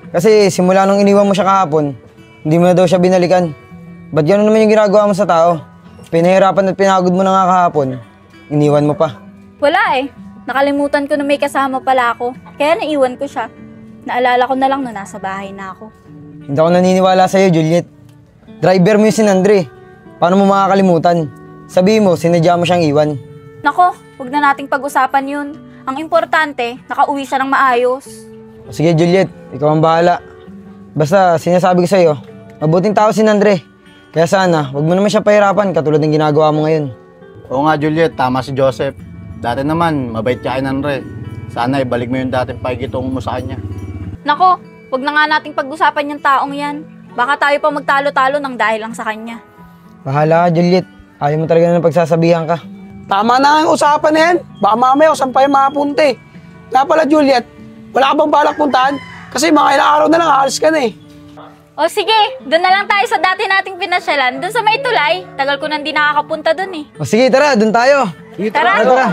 Speaker 2: Kasi simula nung iniwan mo siya kahapon, hindi mo na daw siya binalikan. Ba't gano'n naman yung ginagawa mo sa tao? Pinahirapan at pinagod mo na nga kahapon. Iniwan mo pa.
Speaker 3: Wala eh. Nakalimutan ko na may kasama pala ako. Kaya naiwan ko siya. Naalala ko na lang na nasa bahay na ako.
Speaker 2: Hindi ako naniniwala sa'yo, Juliet. Driver mo yung si Andre. Paano mo makakalimutan? Sabihin mo, sinadya mo siyang iwan.
Speaker 3: Nako, huwag na nating pag-usapan yun. Ang importante, nakauwi siya ng maayos.
Speaker 2: Sige, Juliet. Ikaw ang bahala. Basta, sinasabi ko sa'yo, mabuting tao si Andre. Kaya sana, huwag mo naman siya pahirapan katulad ng ginagawa mo ngayon.
Speaker 9: Oo nga, Juliet. Tama si Joseph. Dati naman, mabait siya kay Andre. Sana ibalik mo yung dating pakikitungo mo sa kanya.
Speaker 3: Nako, huwag na nga nating pag-usapan yung taong yan. Baka tayo pa magtalo-talo ng dahil lang sa kanya.
Speaker 2: Bahala ka, Juliet. Ayaw mo talaga ng pagsasabihan ka.
Speaker 4: Tama na ang usapan na yan. Baka mamaya saan pa yung makapunti. Kaya pala, Juliet, wala ka bang balak puntahan? Kasi mga ilang araw na lang, aalis ka na eh.
Speaker 3: O sige, doon na lang tayo sa dati nating pinasyalan. Doon sa may tulay. Tagal ko nang di nakakapunta doon eh.
Speaker 2: O sige, tara, dun tayo.
Speaker 3: Tara.
Speaker 2: Tara.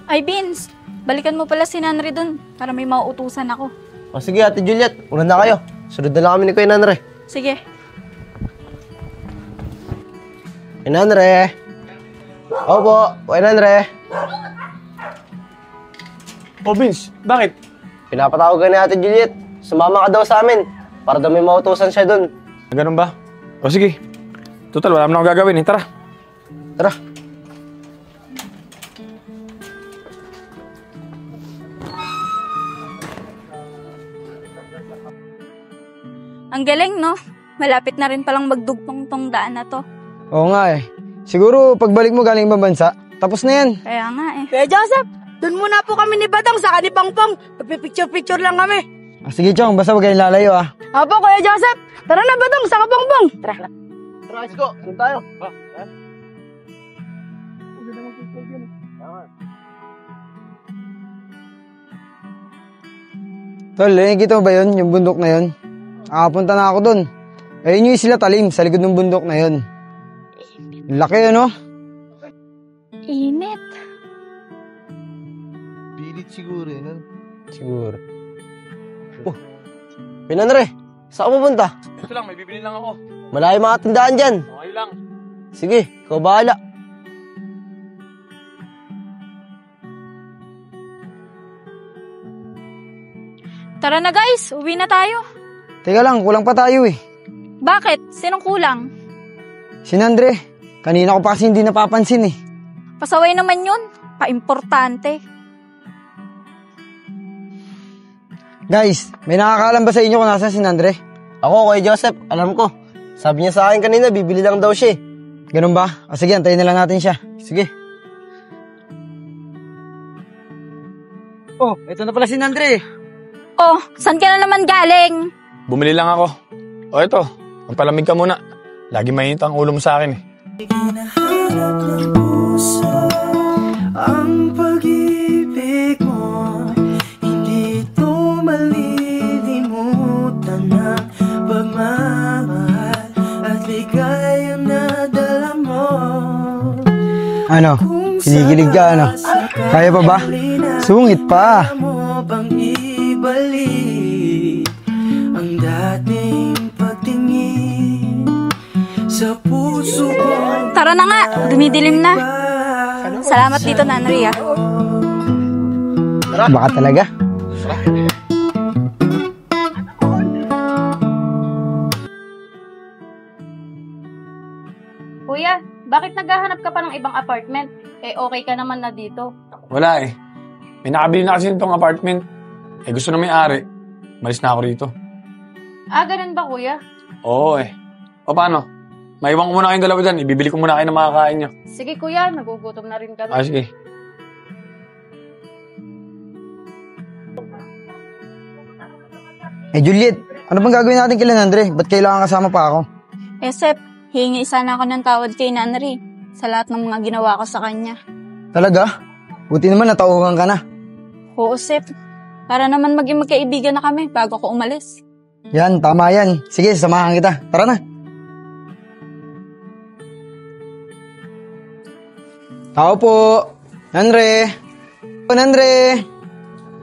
Speaker 3: Ay, Vince, balikan mo pala si Nanre doon para may mauutusan ako.
Speaker 7: O sige, Ate Juliet, una na kayo. Sunod na lang kami ni Kuya Nanre.
Speaker 3: Sige.
Speaker 7: Kuya Nanre. Opo, Kuya Nanre.
Speaker 5: Oh, Vince, bakit?
Speaker 7: Pinapatawag ka ni Ate Juliet. Sumama ka daw sa amin para daw may mautusan siya dun.
Speaker 5: Ganun ba? O sige. Total, wala naman akong gagawin eh. Tara.
Speaker 7: Tara.
Speaker 3: Ang galing, no? Malapit na rin palang magdugtong tong daan na to.
Speaker 2: Oo nga eh. Siguro pagbalik mo galing ibang bansa, tapos na yan.
Speaker 3: Kaya nga eh.
Speaker 10: Kuya Joseph, doon muna po kami ni Badang sa ni Pangpang. Pagpipicture-picture lang kami.
Speaker 2: Sige, Chong, basta huwag kayong lalayo ah.
Speaker 10: Apo, Kuya Joseph. Tara na, Badang, sa Pangpang. Tara.
Speaker 7: Tara, let's go. Doon tayo.
Speaker 2: Tol, nakikita mo ba yun? Yung bundok na yun? Nakapunta na ako dun. Ayun yung Isla Talim, sa likod ng bundok na yun. Laki ano?
Speaker 3: Init.
Speaker 7: Pilit siguro yun.
Speaker 2: Siguro.
Speaker 7: Kuya Nanre, saan ka pupunta?
Speaker 5: Ito lang, may bibili lang ako.
Speaker 7: Malayo mga tindahan dyan.
Speaker 5: Okay lang.
Speaker 7: Sige, ikaw bahala.
Speaker 3: Tara na guys, uwi na tayo.
Speaker 2: Teka lang, kulang pa tayo eh.
Speaker 3: Bakit? Sinong kulang?
Speaker 2: Si Andre, kanina ko pa kasi hindi napapansin eh.
Speaker 3: Pasaway naman yun. Pa-importante.
Speaker 2: Guys, may nakakaalam ba sa inyo kung nasa si Andre?
Speaker 7: Ako, Kuya Joseph, alam ko. Sabi niya sa akin kanina, bibili lang daw siya eh.
Speaker 2: Ganun ba? O sige, antayin na lang natin siya.
Speaker 7: Sige.
Speaker 2: Oh, ito na pala si Andre.
Speaker 3: Oh, saan ka na naman galing?
Speaker 5: Bumili lang ako. O ito, magpalamig ka muna. Lagi mainit ang ulo mo sa akin eh.
Speaker 16: Hinahanap ng puso ang pag-ibig mo. Hindi ito malilimutan ng pagmamahal at ligayang nadala mo.
Speaker 2: Ano? Kinikilig ka ano? Kaya pa ba? Sungit pa.
Speaker 16: Mo bang ibalik ang dating pagtingin sa puso ko?
Speaker 3: Tara na nga, dumidilim na. Salamat dito, Nanri ah.
Speaker 2: Baka talaga.
Speaker 1: Kuya, bakit naghahanap ka pa ng ibang apartment? Eh, okay ka naman na dito.
Speaker 5: Wala eh. May nakabili na kasi nitong apartment. Eh gusto na may-ari. Malis na ako rito.
Speaker 1: Ah, ganun ba, kuya?
Speaker 5: Oo eh. O paano? Maiwan ko muna kayong dalawa dyan. Ibibili ko muna kayo ng makakain nyo.
Speaker 1: Sige, kuya. Nagugutom na rin kami.
Speaker 5: Ah, sige.
Speaker 2: Juliet, ano bang gagawin natin kay Andre? Ba't kailangan kasama pa ako?
Speaker 3: Sep, hihingi sana ako ng tawad kay Nanri sa lahat ng mga ginawa ko sa kanya.
Speaker 2: Talaga? Buti naman natauhan ka na.
Speaker 3: Oo, Sep. Para naman maging magkaibigan na kami bago ako umalis.
Speaker 2: Yan, tama yan. Sige, samahan kita. Tara na. Tao po. Nandre. Nandre.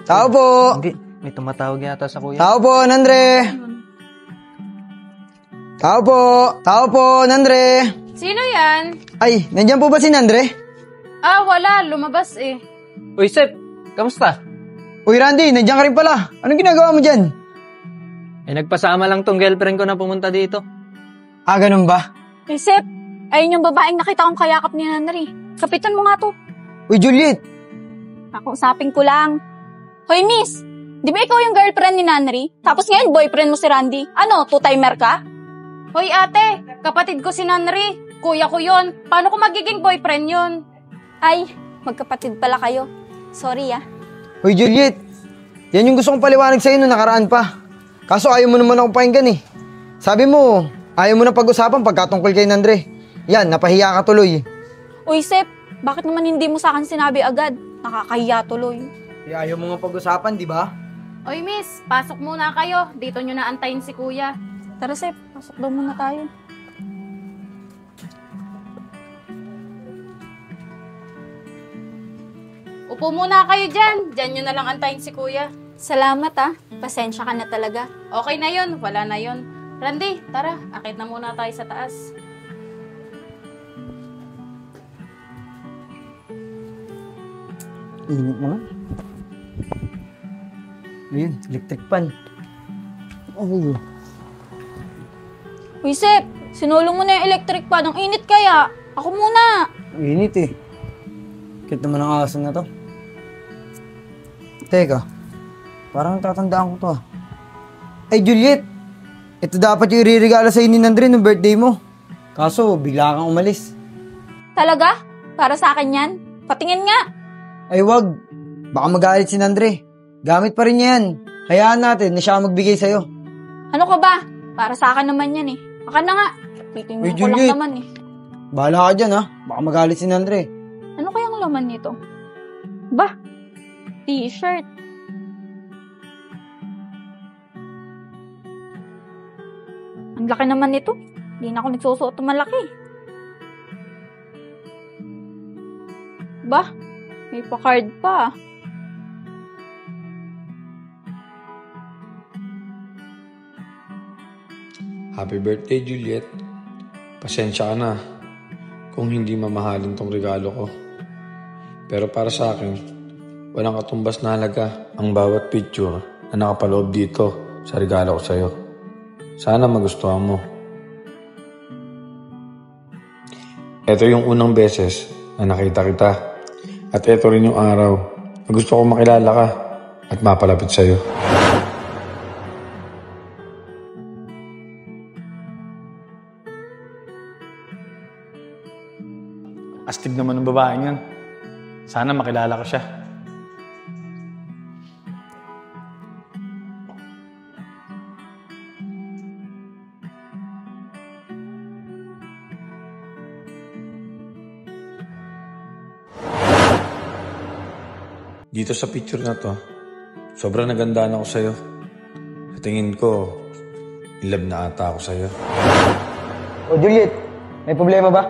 Speaker 2: Tao po.
Speaker 18: Hindi, may tumatawag yata sa kuya.
Speaker 2: Tao po, Nandre. Tao po. Tao po, Nandre.
Speaker 1: Sino yan?
Speaker 2: Ay, nandiyan po ba si Nandre?
Speaker 1: Ah, wala. Lumabas eh.
Speaker 18: Uy, Sep, kamusta?
Speaker 2: Uy, Randy, nandiyan ka rin pala. Anong ginagawa mo dyan?
Speaker 18: Nagpasama lang tong girlfriend ko na pumunta dito.
Speaker 2: Ah, ganun ba?
Speaker 3: Sep, ayun yung babaeng nakita kong kayakap ni Nanri. Kapitan mo nga to.
Speaker 2: Uy, Juliet.
Speaker 3: Kakusapin ko lang. Hoy, miss. Di ba ikaw yung girlfriend ni Nanri? Tapos ngayon, boyfriend mo si Randy. Ano, two-timer ka?
Speaker 1: Hoy ate, kapatid ko si Nanri. Kuya ko yon. Paano ko magiging boyfriend yon?
Speaker 3: Ay, magkapatid pala kayo. Sorry
Speaker 2: Hoy, Juliet. Yan yung gusto kong paliwanag sa'yo nung nakaraan pa. Kaso ayaw mo naman akong pakinggan eh. Sabi mo, ayaw mo na pag-usapan pagkatungkol kay Nandre. Yan, napahiya ka tuloy.
Speaker 3: Uy, Sep, bakit naman hindi mo sa akin sinabi agad? Nakakahiya tuloy.
Speaker 2: Ayaw mo nga pag-usapan, di ba?
Speaker 1: Oy miss, pasok muna kayo. Dito nyo na antayin si kuya.
Speaker 3: Tara, Sep, pasok daw muna tayo.
Speaker 1: Upo muna kayo dyan. Dyan nyo na lang antayin si kuya.
Speaker 3: Salamat pasensya ka na talaga.
Speaker 1: Okay na yun, wala na yun. Randy, tara, akit na muna tayo sa taas.
Speaker 2: Init mo nga. Ayun, electric fan. Oh.
Speaker 3: Uy, Sep, sinulong mo na yung electric pan. Ang init kaya. Ako muna.
Speaker 2: Init eh. Kit naman ang aso na to. Teka, parang tatandaan ko to. Ay, Juliet! Ito dapat yung iririgala sa'yo ni Nandre nung birthday mo. Kaso, bigla kang umalis.
Speaker 3: Talaga? Para sa akin yan? Patingin nga.
Speaker 2: Ay, wag. Baka magalit si Nandre. Gamit pa rin niya yan. Hayaan natin na siya ang magbigay sa'yo.
Speaker 3: Ano ka ba? Para sa akin naman yan eh. Baka na nga. Titingnan ko lang naman eh.
Speaker 2: Bahala ka dyan ha. Baka magalit si Nandre.
Speaker 3: Ano kayang laman nito? Bah, t-shirt. Ang laki naman nito. Hindi na ako nagsusuot ng malaki. Bah, may pa-card pa.
Speaker 5: Happy birthday, Juliet. Pasensya ka na kung hindi mamahalin tong regalo ko. Pero para sa akin, walang katumbas na halaga ang bawat picture na nakapaloob dito sa regalo ko sa'yo. Sana magustuhan mo. Ito yung unang beses na nakita kita. At ito rin yung araw na gusto ko makilala ka at mapalapit sa'yo.
Speaker 14: Astig naman ng babaeng yan. Sana makilala ko siya.
Speaker 5: Dito sa picture na to, sobrang nagandaan ako sa'yo. Sa tingin ko, in love na ata ako sa'yo.
Speaker 2: O Juliet, may problema ba?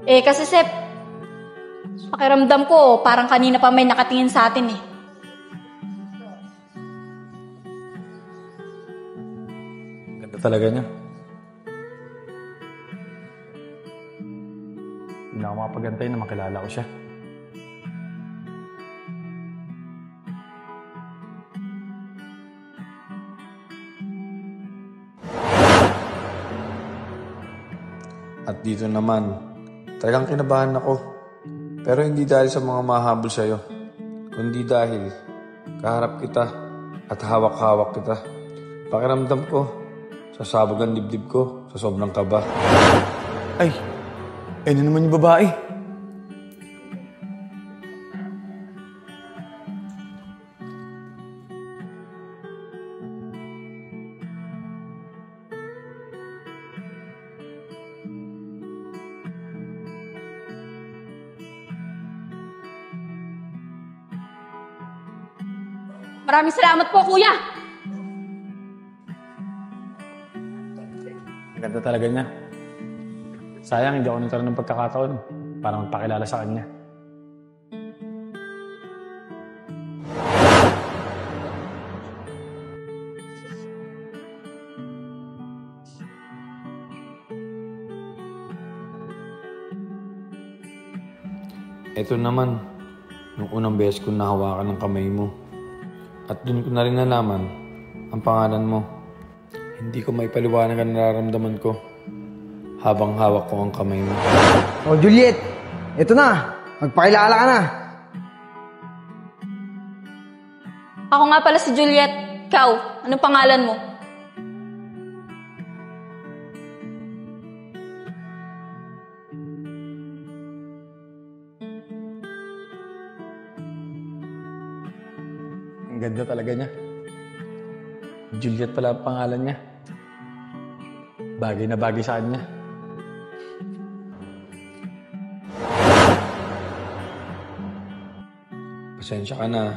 Speaker 3: Kasi Sep, pakiramdam ko parang kanina pa may nakatingin sa atin eh.
Speaker 5: Ganda talaga niya.
Speaker 14: Hindi na ako makapagantay na makilala ko siya.
Speaker 5: At dito naman, talagang kinabahan ako. Pero hindi dahil sa mga mahabol sa'yo, kundi dahil kaharap kita at hawak-hawak kita. Pakiramdam ko, sasabog ang dibdib ko sa sobrang kaba.
Speaker 14: Ay, na naman yung babae.
Speaker 3: Maraming salamat po, kuya!
Speaker 5: Ang ganda talaga niya. Sayang, hindi ako nagkaroon ng pagkakataon para magpakilala sa kanya. Ito naman, yung unang beses ko nahawakan ng kamay mo. At dun ko na rin nalaman ang pangalan mo. Hindi ko maipaliwanag ang nararamdaman ko habang hawak ko ang kamay mo.
Speaker 2: Oh, Juliet! Ito na! Magpakilala ka na!
Speaker 3: Ako nga pala si Juliet. Ikaw, anong pangalan mo?
Speaker 5: Ang ganda talaga niya. Juliet pala ang pangalan niya. Bagay na bagay sa kanya. Pasensya ka na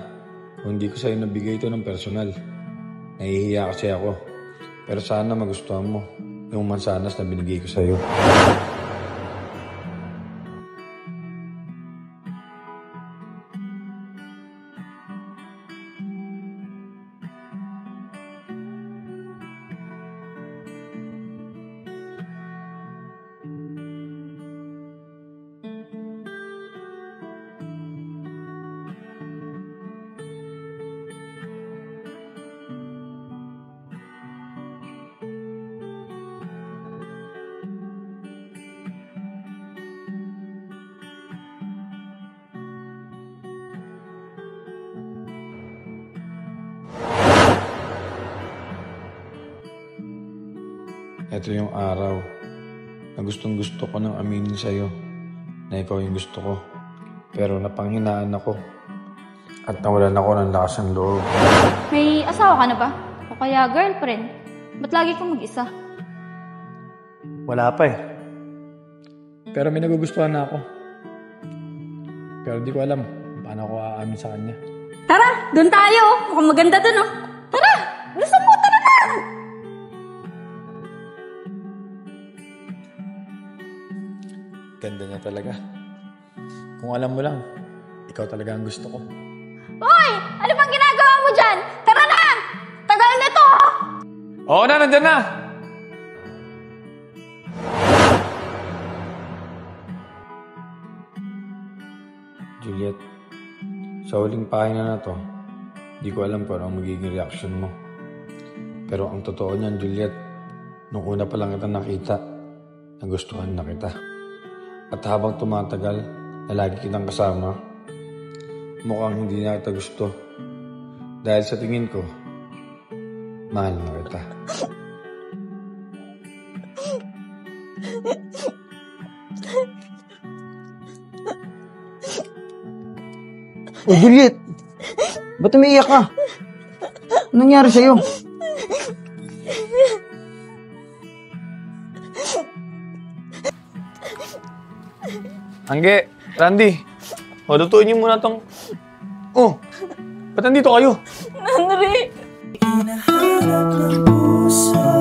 Speaker 5: kung hindi ko sa'yo nabigay ito ng personal. Nahihiya kasi ako. Pero sana magustuhan mo yung mansanas na binigay ko sa'yo. Ito yung araw na gustong gusto ko nang aminin sa'yo na ikaw yung gusto ko. Pero napanghinaan ako at nawalan ako ng lakas ng loob.
Speaker 3: May asawa ka na ba? O kaya girlfriend? Ba't lagi kang mag-isa?
Speaker 5: Wala pa eh. Pero may nagugustuhan na ako. Pero di ko alam paano ako aamin sa kanya.
Speaker 3: Tara, doon tayo. Mukhang maganda doon, oh. Tara, bilisan mo, tara na!
Speaker 5: Ganda niya talaga. Kung alam mo lang, ikaw talaga ang gusto ko.
Speaker 3: Hoy! Ano bang ginagawa mo dyan? Tara na! Tagal na to!
Speaker 5: Oo na, nandyan na! Juliet, sa huling pahina na to, di ko alam kung ano ang magiging reaction mo. Pero ang totoo niyan, Juliet, nung una pa lang kita nakita, nagustuhan na kita. At habang tumatagal na lagi kitang kasama, mukhang hindi na kita gusto. Dahil sa tingin ko, mahal na kita.
Speaker 2: Oh, Juliet! Ba't umiiyak ka? Anong nangyari sa'yo?
Speaker 5: Angge, Randy, lutuin niyo muna tong... Oh, ba't nandito kayo?
Speaker 3: Henry!
Speaker 16: Hinahanap ng puso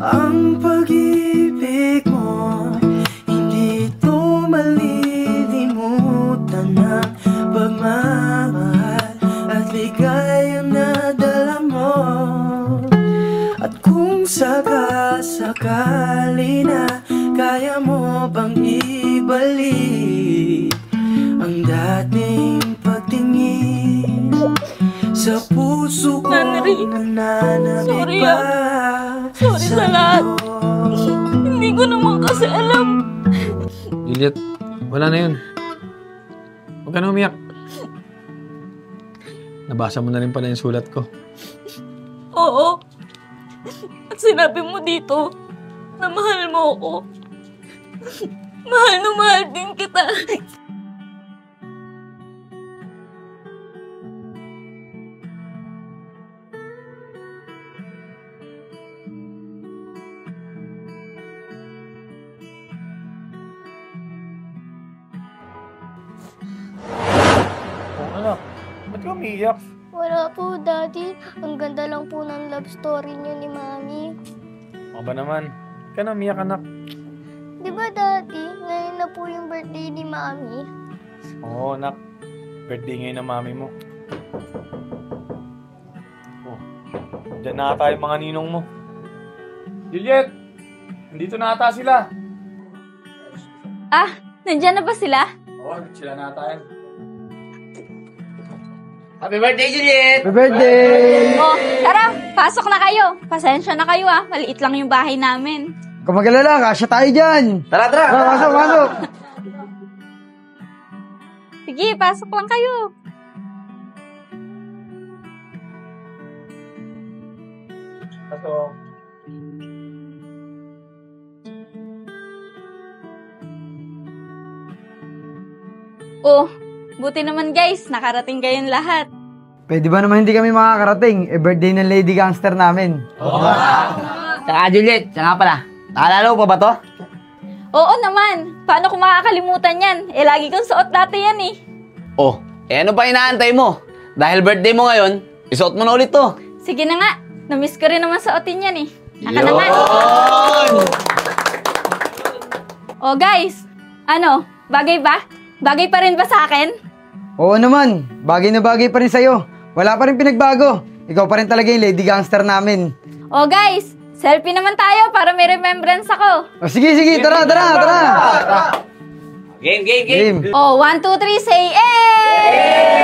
Speaker 16: ang pag-ibig mo. Hindi ito malilimutan ng pagmamahal at ligayang nadala mo. At kung sakasakali na kaya mo bang ibalik ang dating pagtingin sa puso ko nananabig ba?
Speaker 3: Sorry sa lahat. Hindi ko naman kasi alam.
Speaker 5: Juliet, wala na yun. Huwag ka na umiyak. Nabasa mo na rin pala yung sulat ko.
Speaker 3: Oo. At sinabi mo dito na mahal mo ako. Mahal na mahal din kita.
Speaker 5: Oh, anak, ba't ka umiiyak?
Speaker 13: Wala po, Daddy. Ang ganda lang po ng love story niyo ni Mami.
Speaker 5: O ba naman? Ka na, umiyak anak.
Speaker 13: Di ba, Daddy? Ngayon na po yung birthday ni Mami.
Speaker 5: Oo, anak. Birthday ngayon ng mami mo. Oh, dyan na ata yung mga ninong mo. Juliet! Nandito na ata sila.
Speaker 3: Ah, nandyan na ba sila?
Speaker 5: Oo, sila na ata yan.
Speaker 6: Happy birthday, Juliet!
Speaker 2: Happy birthday!
Speaker 3: Oh, tara, pasok na kayo. Pasensya na kayo maliit lang yung bahay namin.
Speaker 2: Kung mag-alala, kasya tayo dyan.
Speaker 6: Tara!
Speaker 2: Pasok!
Speaker 3: Sige, pasok lang kayo.
Speaker 5: Pasok.
Speaker 3: Oh, buti naman guys, nakarating kayong lahat.
Speaker 2: Pwede ba naman hindi kami makakarating? Birthday ng Lady Gangster namin.
Speaker 6: Tsaka Juliet, tsaka pala. Naalala mo pa ba to?
Speaker 3: Oo naman, paano kung makakalimutan yan? Lagi kong suot dati yan eh.
Speaker 6: Oh, ano pa inaantay mo? Dahil birthday mo ngayon, isuot mo na ulit to.
Speaker 3: Sige na nga, namiss ko rin naman suotin yan eh. Aka na nga. Oh guys, ano, bagay ba? Bagay pa rin ba sa akin?
Speaker 2: Oo naman, bagay na bagay pa rin sa'yo. Wala pa rin pinagbago. Ikaw pa rin talaga yung Lady Gangster namin.
Speaker 3: Oh guys, selfie naman tayo para may remembrance ako.
Speaker 2: O sige, tara.
Speaker 6: Game.
Speaker 3: Oh, 1, 2, 3, say eh!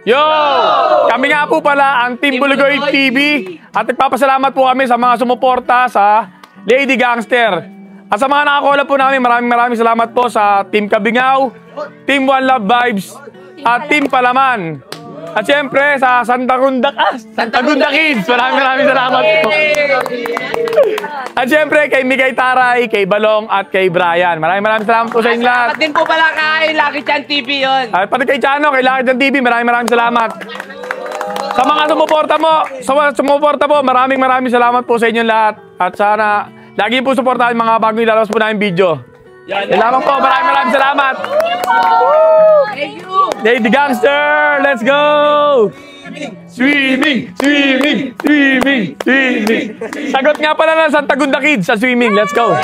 Speaker 5: Yo! Kami nga po pala ang Team Bulugoy TV at nagpapasalamat po kami sa mga sumuporta sa Lady Gangster. At sa mga nakakola po namin, maraming salamat po sa Team Kabingaw, Team One Love Vibes, at Team Palaman. At syempre sa Santa Gunda Kids, maraming salamat po. At syempre kay Migay Taray, kay Balong at kay Brian. Maraming salamat po sa inyo lahat.
Speaker 6: Salamat din po pala kay Lucky Chan TV yun.
Speaker 5: At pati kay Chano, kay Lucky Chan TV, maraming salamat. Sa mga sumuporta po, maraming salamat po sa inyo lahat. At sana lagi po suportahan mga bagong ilalabas po namin video. Salamat po, maraming salamat.
Speaker 6: Thank you.
Speaker 5: Lady Gangster, let's go! Swimming! Sagot nga pala ng Santa Gunda Kids sa swimming. Let's go!